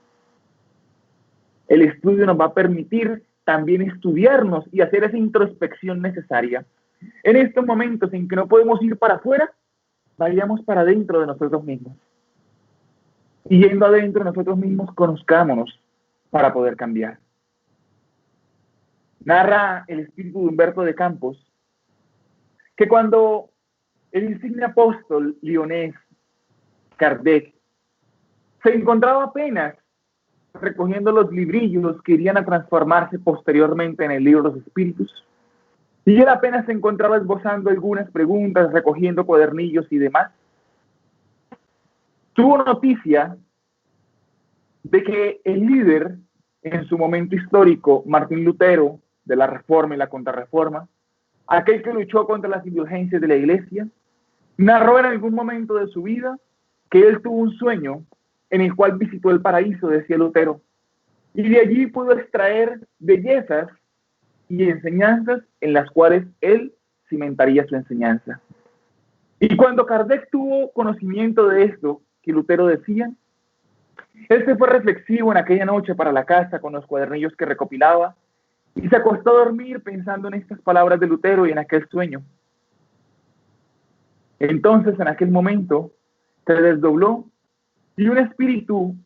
El estudio nos va a permitir también estudiarnos y hacer esa introspección necesaria. En estos momentos en que no podemos ir para afuera, vayamos para adentro de nosotros mismos. Y yendo adentro de nosotros mismos, conozcámonos para poder cambiar. Narra el espíritu de Humberto de Campos que cuando el insigne apóstol lionés Kardec se encontraba apenas recogiendo los librillos que irían a transformarse posteriormente en el libro de los espíritus, y él apenas se encontraba esbozando algunas preguntas, recogiendo cuadernillos y demás, tuvo noticia de que el líder en su momento histórico, Martín Lutero, de la Reforma y la Contrarreforma, aquel que luchó contra las indulgencias de la Iglesia, narró en algún momento de su vida que él tuvo un sueño en el cual visitó el paraíso, decía Lutero, y de allí pudo extraer bellezas y enseñanzas en las cuales él cimentaría su enseñanza. Y cuando Kardec tuvo conocimiento de esto que Lutero decía, él se fue reflexivo en aquella noche para la casa con los cuadernillos que recopilaba y se acostó a dormir pensando en estas palabras de Lutero y en aquel sueño. Entonces, en aquel momento, se desdobló y un espíritu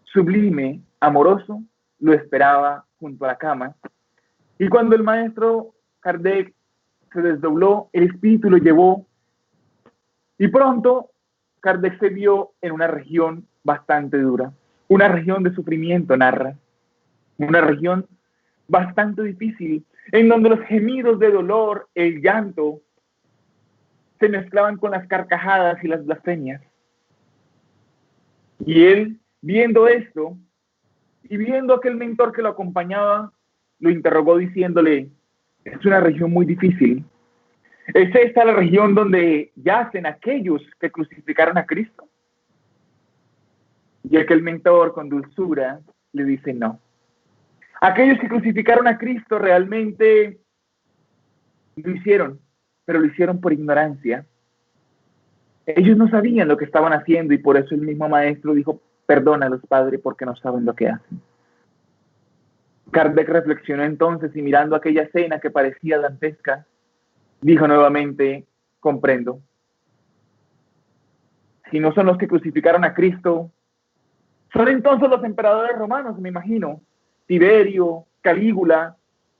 sublime, amoroso, lo esperaba junto a la cama. Y cuando el maestro Kardec se desdobló, el espíritu lo llevó y pronto Kardec se vio en una región bastante dura, una región de sufrimiento, narra, una región bastante difícil, en donde los gemidos de dolor, el llanto, se mezclaban con las carcajadas y las blasfemias. Y él, viendo esto, y viendo a aquel mentor que lo acompañaba, lo interrogó diciéndole, es una región muy difícil. ¿Es esta la región donde yacen aquellos que crucificaron a Cristo? Y aquel mentor con dulzura le dice, no. Aquellos que crucificaron a Cristo realmente lo hicieron, pero lo hicieron por ignorancia. Ellos no sabían lo que estaban haciendo y por eso el mismo maestro dijo, perdónalos, Padre, porque no saben lo que hacen. Kardec reflexionó entonces y mirando aquella escena que parecía dantesca, dijo nuevamente, comprendo. Si no son los que crucificaron a Cristo, son entonces los emperadores romanos, me imagino, Tiberio, Calígula,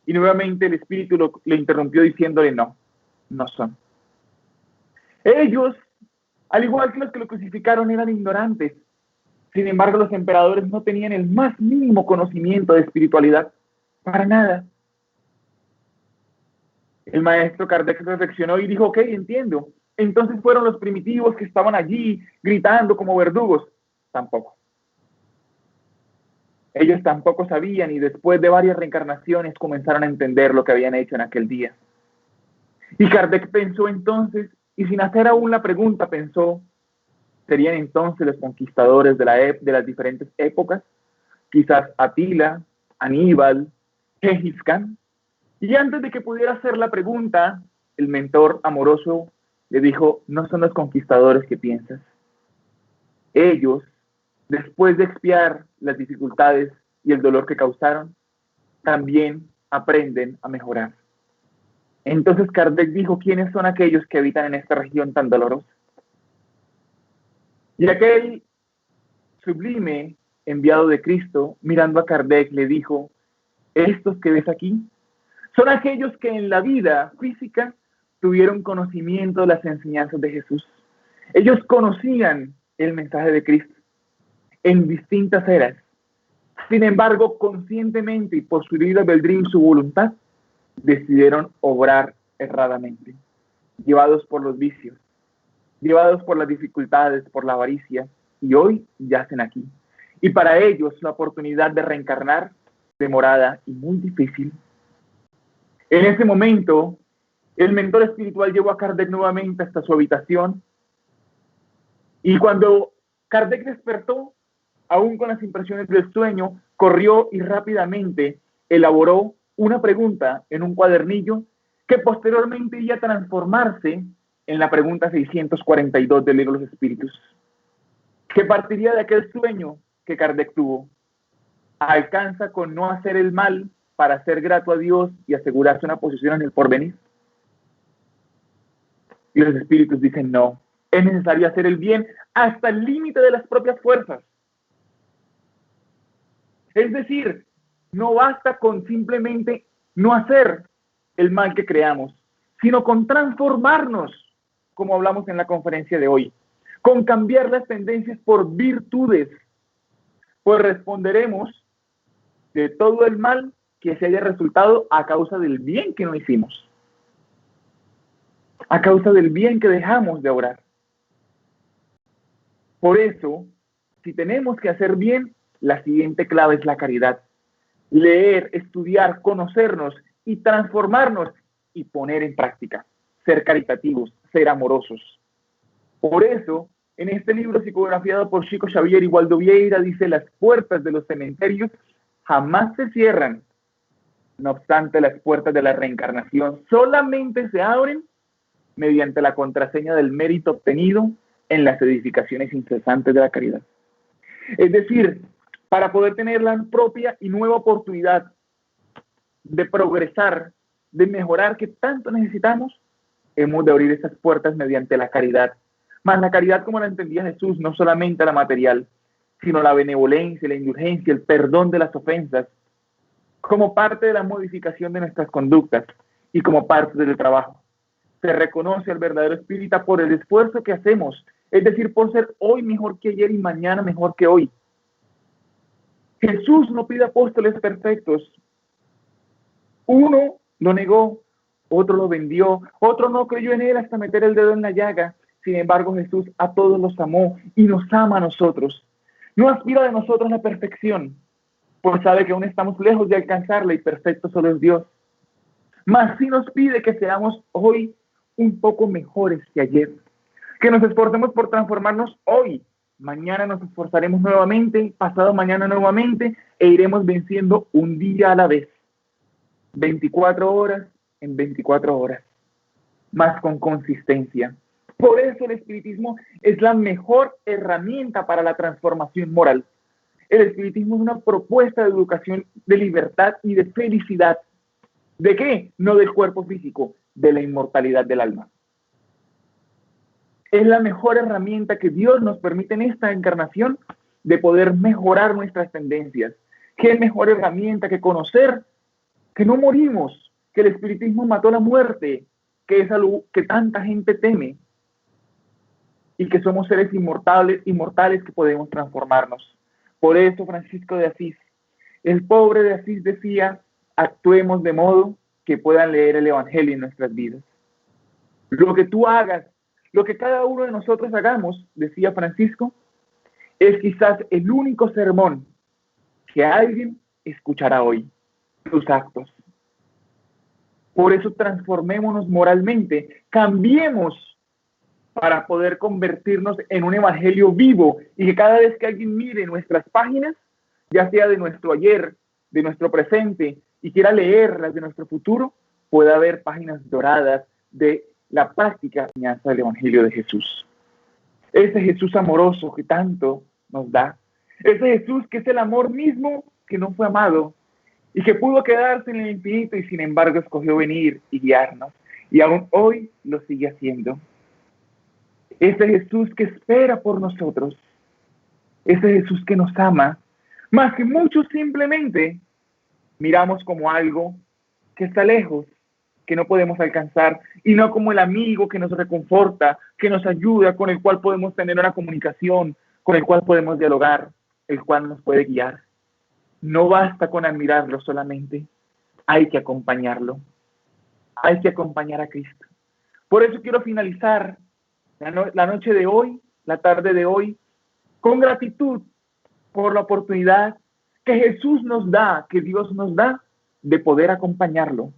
y nuevamente el espíritu le interrumpió diciéndole no, no son. Ellos, al igual que los que lo crucificaron, eran ignorantes. Sin embargo, los emperadores no tenían el más mínimo conocimiento de espiritualidad, para nada. El maestro Kardec reflexionó y dijo, ok, entiendo. Entonces fueron los primitivos que estaban allí gritando como verdugos. Tampoco. Ellos tampoco sabían y después de varias reencarnaciones comenzaron a entender lo que habían hecho en aquel día. Y Kardec pensó entonces, y sin hacer aún la pregunta, pensó, ¿serían entonces los conquistadores de las diferentes épocas? Quizás Atila, Aníbal, Gengis Khan. Y antes de que pudiera hacer la pregunta, el mentor amoroso le dijo, no son los conquistadores que piensas. Ellos, después de expiar las dificultades y el dolor que causaron, también aprenden a mejorar. Entonces Kardec dijo, ¿quiénes son aquellos que habitan en esta región tan dolorosa? Y aquel sublime enviado de Cristo, mirando a Kardec, le dijo, estos que ves aquí son aquellos que en la vida física tuvieron conocimiento de las enseñanzas de Jesús. Ellos conocían el mensaje de Cristo en distintas eras. Sin embargo, conscientemente y por su libre albedrío y su voluntad, decidieron obrar erradamente, llevados por los vicios, llevados por las dificultades, por la avaricia, y hoy yacen aquí. Y para ellos la oportunidad de reencarnar, demorada y muy difícil. En ese momento, el mentor espiritual llevó a Kardec nuevamente hasta su habitación, y cuando Kardec despertó, aún con las impresiones del sueño, corrió y rápidamente elaboró una pregunta en un cuadernillo que posteriormente iba a transformarse en la pregunta 642 del libro de los Espíritus, que partiría de aquel sueño que Kardec tuvo. ¿Alcanza con no hacer el mal para ser grato a Dios y asegurarse una posición en el porvenir? Y los espíritus dicen no, es necesario hacer el bien hasta el límite de las propias fuerzas. Es decir, no basta con simplemente no hacer el mal que creamos, sino con transformarnos, como hablamos en la conferencia de hoy, con cambiar las tendencias por virtudes, pues responderemos de todo el mal que se haya resultado a causa del bien que no hicimos, a causa del bien que dejamos de obrar. Por eso, si tenemos que hacer bien, la siguiente clave es la caridad. Leer, estudiar, conocernos y transformarnos y poner en práctica. Ser caritativos, ser amorosos. Por eso, en este libro psicografiado por Chico Xavier y Waldo Vieira dice, las puertas de los cementerios jamás se cierran. No obstante, las puertas de la reencarnación solamente se abren mediante la contraseña del mérito obtenido en las edificaciones incesantes de la caridad. Es decir, para poder tener la propia y nueva oportunidad de progresar, de mejorar que tanto necesitamos, hemos de abrir esas puertas mediante la caridad. Más la caridad como la entendía Jesús, no solamente la material, sino la benevolencia, la indulgencia, el perdón de las ofensas, como parte de la modificación de nuestras conductas y como parte del trabajo. Se reconoce al verdadero espírita por el esfuerzo que hacemos, es decir, por ser hoy mejor que ayer y mañana mejor que hoy. Jesús no pide apóstoles perfectos. Uno lo negó, otro lo vendió, otro no creyó en él hasta meter el dedo en la llaga. Sin embargo, Jesús a todos los amó y nos ama a nosotros. No aspira de nosotros la perfección, pues sabe que aún estamos lejos de alcanzarla y perfecto solo es Dios. Mas sí nos pide que seamos hoy un poco mejores que ayer, que nos esforcemos por transformarnos hoy. Mañana nos esforzaremos nuevamente, pasado mañana nuevamente, e iremos venciendo un día a la vez. 24 horas en 24 horas, más con consistencia. Por eso el espiritismo es la mejor herramienta para la transformación moral. El espiritismo es una propuesta de educación, de libertad y de felicidad. ¿De qué? No del cuerpo físico, de la inmortalidad del alma. Es la mejor herramienta que Dios nos permite en esta encarnación de poder mejorar nuestras tendencias. ¿Qué mejor herramienta que conocer que no morimos, que el espiritismo mató la muerte, que es algo que tanta gente teme, y que somos seres inmortales que podemos transformarnos? Por eso Francisco de Asís, el pobre de Asís, decía: actuemos de modo que puedan leer el Evangelio en nuestras vidas. Lo que tú hagas, lo que cada uno de nosotros hagamos, decía Francisco, es quizás el único sermón que alguien escuchará hoy, tus actos. Por eso transformémonos moralmente, cambiemos para poder convertirnos en un evangelio vivo, y que cada vez que alguien mire nuestras páginas, ya sea de nuestro ayer, de nuestro presente, y quiera leer las de nuestro futuro, pueda haber páginas doradas de la práctica enseñanza del evangelio de Jesús. Ese Jesús amoroso que tanto nos da, ese Jesús que es el amor mismo que no fue amado y que pudo quedarse en el infinito y sin embargo escogió venir y guiarnos, y aún hoy lo sigue haciendo. Ese Jesús que espera por nosotros, ese Jesús que nos ama, más que muchos simplemente miramos como algo que está lejos, que no podemos alcanzar, y no como el amigo que nos reconforta, que nos ayuda, con el cual podemos tener una comunicación, con el cual podemos dialogar, el cual nos puede guiar. No basta con admirarlo solamente, hay que acompañarlo, hay que acompañar a Cristo. Por eso quiero finalizar la noche de hoy, la tarde de hoy, con gratitud por la oportunidad que Jesús nos da, que Dios nos da, de poder acompañarlo.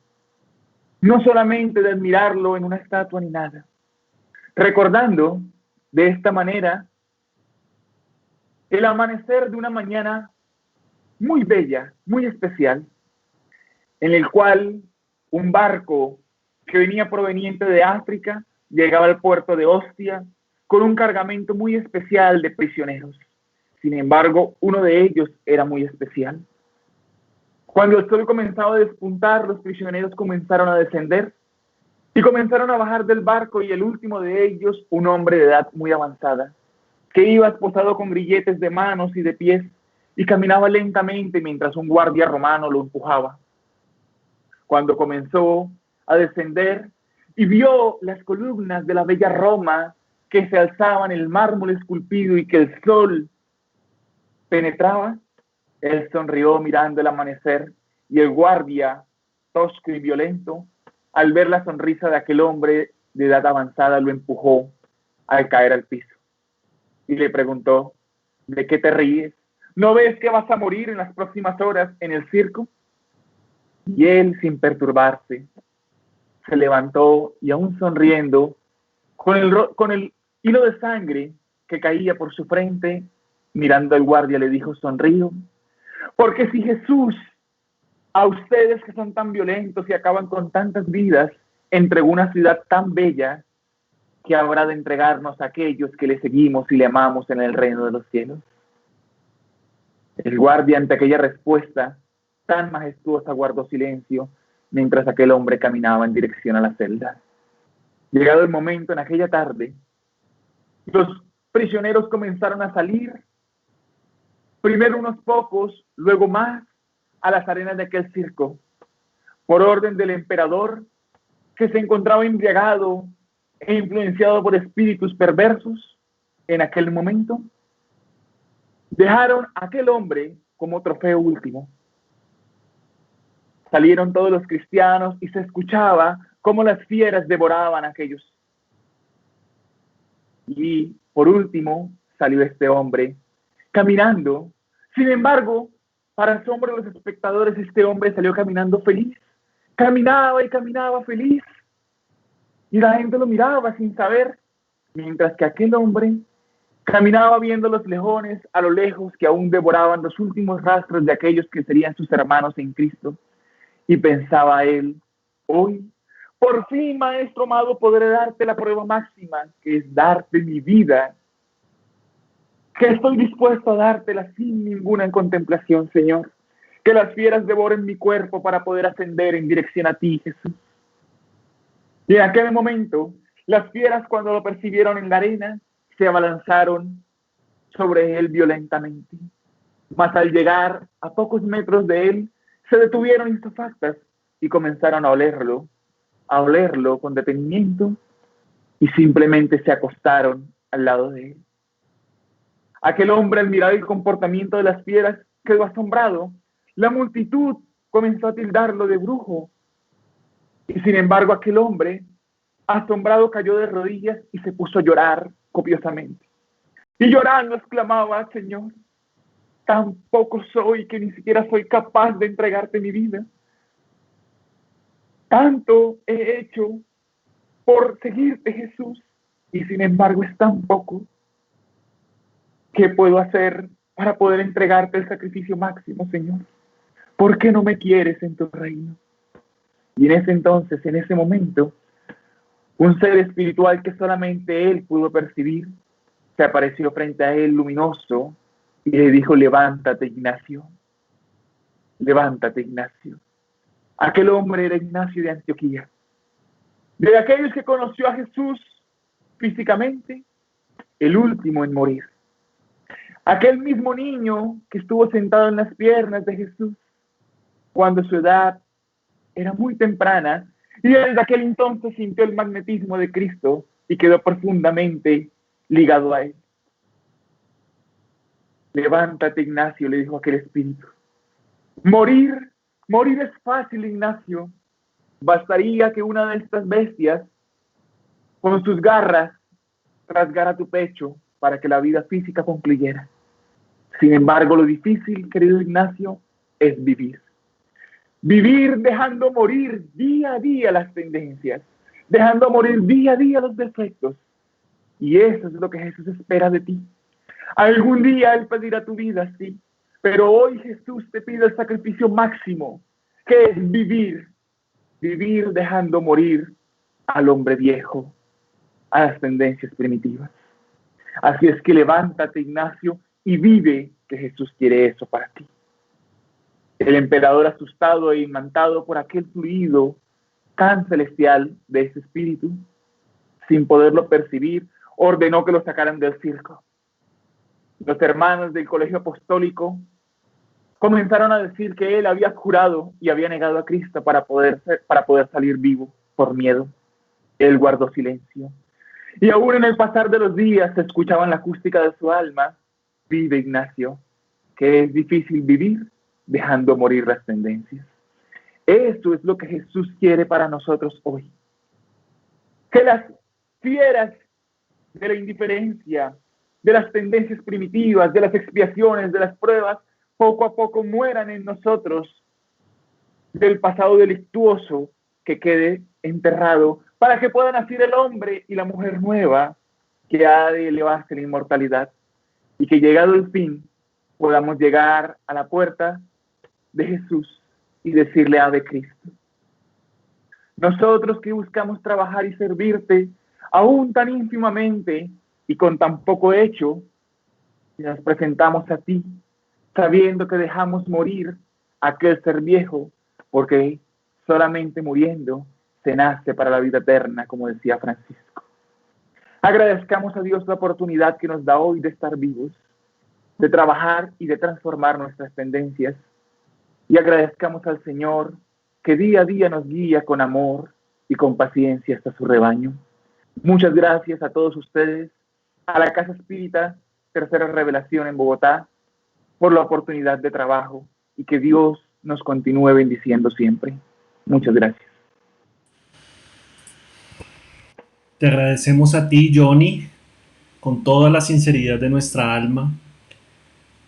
No solamente de admirarlo en una estatua ni nada. Recordando de esta manera el amanecer de una mañana muy bella, muy especial, en el cual un barco que venía proveniente de África llegaba al puerto de Ostia con un cargamento muy especial de prisioneros. Sin embargo, uno de ellos era muy especial. Cuando el sol comenzaba a despuntar, los prisioneros comenzaron a descender y comenzaron a bajar del barco, y el último de ellos, un hombre de edad muy avanzada, que iba esposado con grilletes de manos y de pies, y caminaba lentamente mientras un guardia romano lo empujaba. Cuando comenzó a descender y vio las columnas de la bella Roma que se alzaban en el mármol esculpido y que el sol penetraba, él sonrió mirando el amanecer, y el guardia, tosco y violento, al ver la sonrisa de aquel hombre de edad avanzada, lo empujó al caer al piso y le preguntó: ¿de qué te ríes? ¿No ves que vas a morir en las próximas horas en el circo? Y él, sin perturbarse, se levantó y, aún sonriendo, con el hilo de sangre que caía por su frente, mirando al guardia, le dijo: sonrío, porque si Jesús, a ustedes que son tan violentos y acaban con tantas vidas, entregó una ciudad tan bella, que habrá de entregarnos a aquellos que le seguimos y le amamos en el reino de los cielos. El guardia, ante aquella respuesta tan majestuosa, guardó silencio mientras aquel hombre caminaba en dirección a la celda. Llegado el momento, en aquella tarde, los prisioneros comenzaron a salir, primero unos pocos, luego más, a las arenas de aquel circo, por orden del emperador, que se encontraba embriagado e influenciado por espíritus perversos. En aquel momento dejaron a aquel hombre como trofeo último. Salieron todos los cristianos y se escuchaba cómo las fieras devoraban a aquellos. Y por último salió este hombre caminando. Sin embargo, para asombro de los espectadores, este hombre salió caminando feliz. Caminaba y caminaba feliz, y la gente lo miraba sin saber, mientras que aquel hombre caminaba viendo los leones a lo lejos que aún devoraban los últimos rastros de aquellos que serían sus hermanos en Cristo. Y pensaba él: hoy Por fin, Maestro amado, podré darte la prueba máxima, que es darte mi vida, que estoy dispuesto a dártela sin ninguna contemplación, Señor. Que las fieras devoren mi cuerpo para poder ascender en dirección a ti, Jesús. Y en aquel momento, las fieras, cuando lo percibieron en la arena, se abalanzaron sobre él violentamente. Mas al llegar a pocos metros de él, se detuvieron estupefactas y comenzaron a olerlo con detenimiento, y simplemente se acostaron al lado de él. Aquel hombre, al mirar el comportamiento de las fieras, quedó asombrado. La multitud comenzó a tildarlo de brujo. Y sin embargo, aquel hombre, asombrado, cayó de rodillas y se puso a llorar copiosamente. Y llorando exclamaba: Señor, tan poco soy que ni siquiera soy capaz de entregarte mi vida. Tanto he hecho por seguirte, Jesús, y sin embargo es tan poco. ¿Qué puedo hacer para poder entregarte el sacrificio máximo, Señor? ¿Por qué no me quieres en tu reino? Y en ese entonces, en ese momento, un ser espiritual que solamente él pudo percibir, se apareció frente a él luminoso y le dijo: levántate, Ignacio. Levántate, Ignacio. Aquel hombre era Ignacio de Antioquía. De aquellos que conoció a Jesús físicamente, el último en morir. Aquel mismo niño que estuvo sentado en las piernas de Jesús cuando su edad era muy temprana, y desde aquel entonces sintió el magnetismo de Cristo y quedó profundamente ligado a él. Levántate, Ignacio, le dijo aquel espíritu. Morir es fácil, Ignacio. Bastaría que una de estas bestias, con sus garras, rasgara tu pecho para que la vida física concluyera. Sin embargo, lo difícil, querido Ignacio, es vivir. Vivir dejando morir día a día las tendencias, dejando morir día a día los defectos. Y eso es lo que Jesús espera de ti. Algún día Él pedirá tu vida, sí, pero hoy Jesús te pide el sacrificio máximo, que es vivir dejando morir al hombre viejo, a las tendencias primitivas. Así es que levántate, Ignacio, y vive, que Jesús quiere eso para ti. El emperador, asustado e imantado por aquel fluido tan celestial de ese espíritu, sin poderlo percibir, ordenó que lo sacaran del circo. Los hermanos del colegio apostólico comenzaron a decir que él había jurado y había negado a Cristo para poder salir vivo por miedo. Él guardó silencio. Y aún en el pasar de los días se escuchaba en la acústica de su alma: vive, Ignacio, que es difícil vivir dejando morir las tendencias. Eso es lo que Jesús quiere para nosotros hoy. Que las fieras de la indiferencia, de las tendencias primitivas, de las expiaciones, de las pruebas, poco a poco mueran en nosotros, del pasado delictuoso que quede enterrado, para que puedan nacer el hombre y la mujer nueva que ha de elevarse a la inmortalidad, y que llegado el fin podamos llegar a la puerta de Jesús y decirle: Ave Cristo. Nosotros que buscamos trabajar y servirte aún tan ínfimamente y con tan poco hecho, nos presentamos a ti, sabiendo que dejamos morir aquel ser viejo, porque solamente muriendo se nace para la vida eterna, como decía Francisco. Agradezcamos a Dios la oportunidad que nos da hoy de estar vivos, de trabajar y de transformar nuestras tendencias, y agradezcamos al Señor que día a día nos guía con amor y con paciencia hasta su rebaño. Muchas gracias a todos ustedes, a la Casa Espírita Tercera Revelación en Bogotá, por la oportunidad de trabajo, y que Dios nos continúe bendiciendo siempre. Muchas gracias. Te agradecemos a ti, Johnny, con toda la sinceridad de nuestra alma.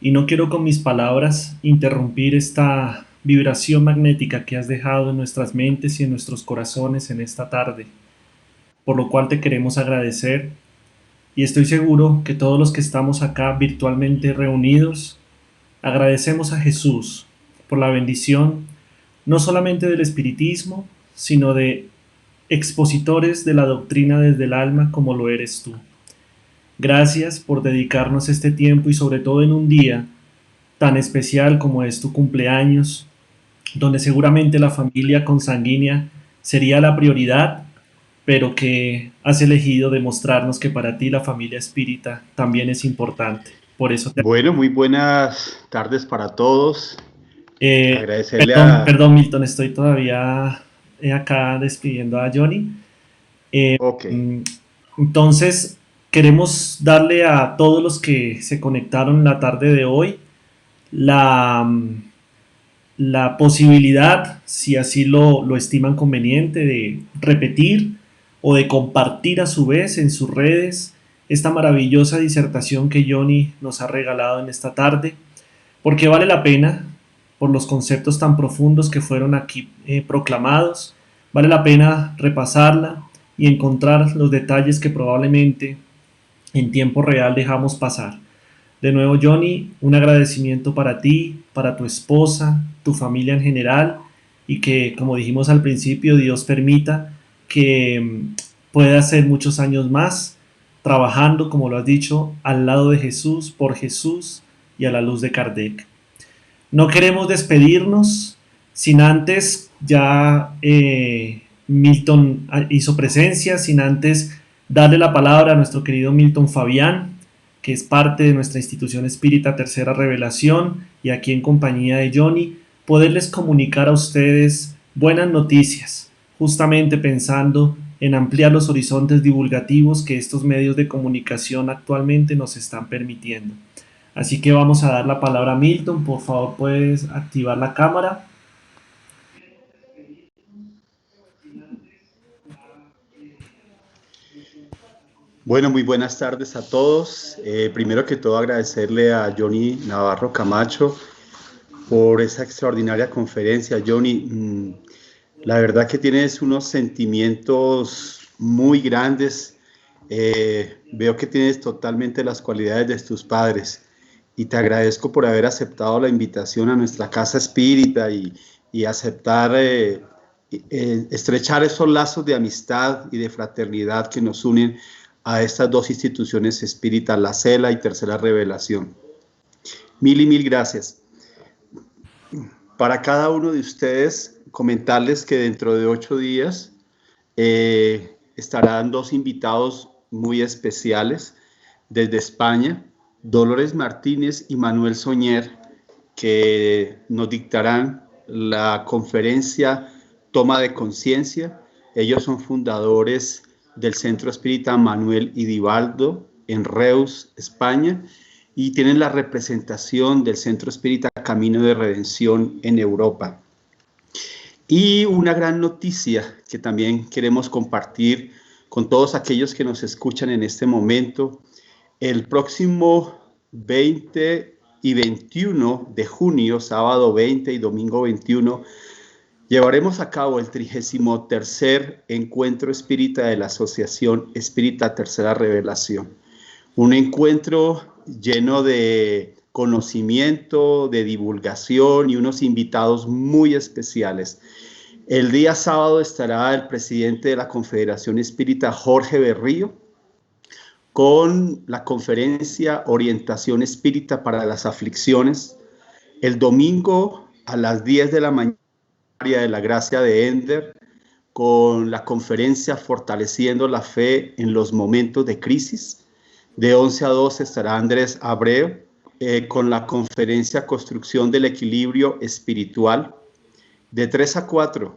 Y no quiero con mis palabras interrumpir esta vibración magnética que has dejado en nuestras mentes y en nuestros corazones en esta tarde, por lo cual te queremos agradecer, y estoy seguro que todos los que estamos acá virtualmente reunidos agradecemos a Jesús por la bendición no solamente del espiritismo, sino de expositores de la doctrina desde el alma como lo eres tú. Gracias por dedicarnos este tiempo y sobre todo en un día tan especial como es tu cumpleaños, donde seguramente la familia consanguínea sería la prioridad, pero que has elegido demostrarnos que para ti la familia espírita también es importante. Por eso te... Bueno, muy buenas tardes para todos. Agradecerle Perdón, a... perdón Milton, estoy todavía acá despidiendo a Johnny. Eh, Ok, mm, entonces, queremos darle a todos los que se conectaron la tarde de hoy la, la posibilidad, si así lo estiman conveniente, de repetir o de compartir a su vez en sus redes esta maravillosa disertación que Johnny nos ha regalado en esta tarde, porque vale la pena por los conceptos tan profundos que fueron aquí proclamados, vale la pena repasarla y encontrar los detalles que probablemente en tiempo real dejamos pasar. De nuevo, Johnny, un agradecimiento para ti, para tu esposa, tu familia en general y que, como dijimos al principio, Dios permita que puedas ser muchos años más trabajando, como lo has dicho, al lado de Jesús, por Jesús y a la luz de Kardec. No queremos despedirnos sin antes, ya Milton hizo presencia, sin antes darle la palabra a nuestro querido Milton Fabián, que es parte de nuestra institución espírita Tercera Revelación, y aquí en compañía de Johnny, poderles comunicar a ustedes buenas noticias, justamente pensando en ampliar los horizontes divulgativos que estos medios de comunicación actualmente nos están permitiendo. Así que vamos a dar la palabra a Milton. Por favor, puedes activar la cámara. bueno, muy buenas tardes a todos. Primero que todo agradecerle a Johnny Navarro Camacho por esa extraordinaria conferencia. Johnny, la verdad que tienes unos sentimientos muy grandes. Veo que tienes totalmente las cualidades de tus padres y te agradezco por haber aceptado la invitación a nuestra casa espírita y aceptar estrechar esos lazos de amistad y de fraternidad que nos unen a estas dos instituciones espíritas, la CELA y Tercera Revelación. Mil y mil gracias. Para cada uno de ustedes, comentarles que dentro de 8 días estarán dos invitados muy especiales desde España, Dolores Martínez y Manuel Soñer, que nos dictarán la conferencia Toma de Conciencia. Ellos son fundadores del Centro Espírita Manuel y Divaldo en Reus, España, y tienen la representación del Centro Espírita Camino de Redención en Europa. Y una gran noticia que también queremos compartir con todos aquellos que nos escuchan en este momento. El próximo 20 y 21 de junio, sábado 20 y domingo 21, llevaremos a cabo el 33º Encuentro Espírita de la Asociación Espírita Tercera Revelación. Un encuentro lleno de conocimiento, de divulgación y unos invitados muy especiales. El día sábado estará el presidente de la Confederación Espírita, Jorge Berrío, con la conferencia Orientación Espírita para las Aflicciones. El domingo a las 10 de la mañana, de la Gracia de Ender, con la conferencia Fortaleciendo la Fe en los Momentos de Crisis. De 11 a 12 estará Andrés Abreu con la conferencia Construcción del Equilibrio Espiritual. De 3 a 4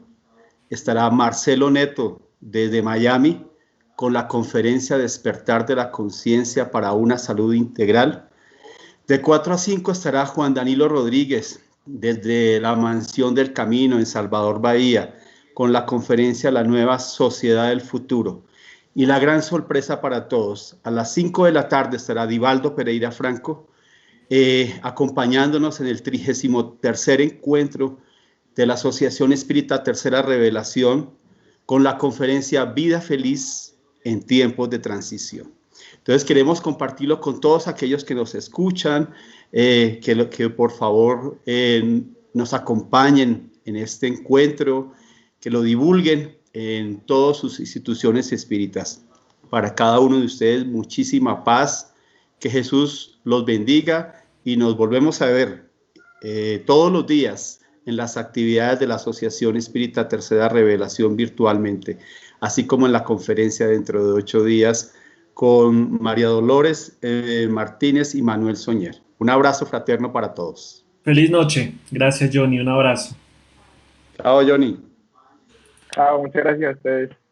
estará Marcelo Neto desde Miami con la conferencia Despertar de la Conciencia para una Salud Integral. De 4 a 5 estará Juan Danilo Rodríguez desde la Mansión del Camino en Salvador Bahía con la conferencia La Nueva Sociedad del Futuro. Y la gran sorpresa para todos, a las 5 de la tarde estará Divaldo Pereira Franco acompañándonos en el 33º encuentro de la Asociación Espírita Tercera Revelación con la conferencia Vida Feliz en Tiempos de Transición. Entonces queremos compartirlo con todos aquellos que nos escuchan, que por favor nos acompañen en este encuentro, que lo divulguen en todas sus instituciones espíritas. Para cada uno de ustedes, muchísima paz, que Jesús los bendiga y nos volvemos a ver todos los días en las actividades de la Asociación Espírita Tercera Revelación virtualmente, así como en la conferencia dentro de 8 días con María Dolores Martínez y Manuel Soñer. Un abrazo fraterno para todos. Feliz noche. Gracias, Johnny. Un abrazo. Chao, Johnny. Chao, muchas gracias a ustedes.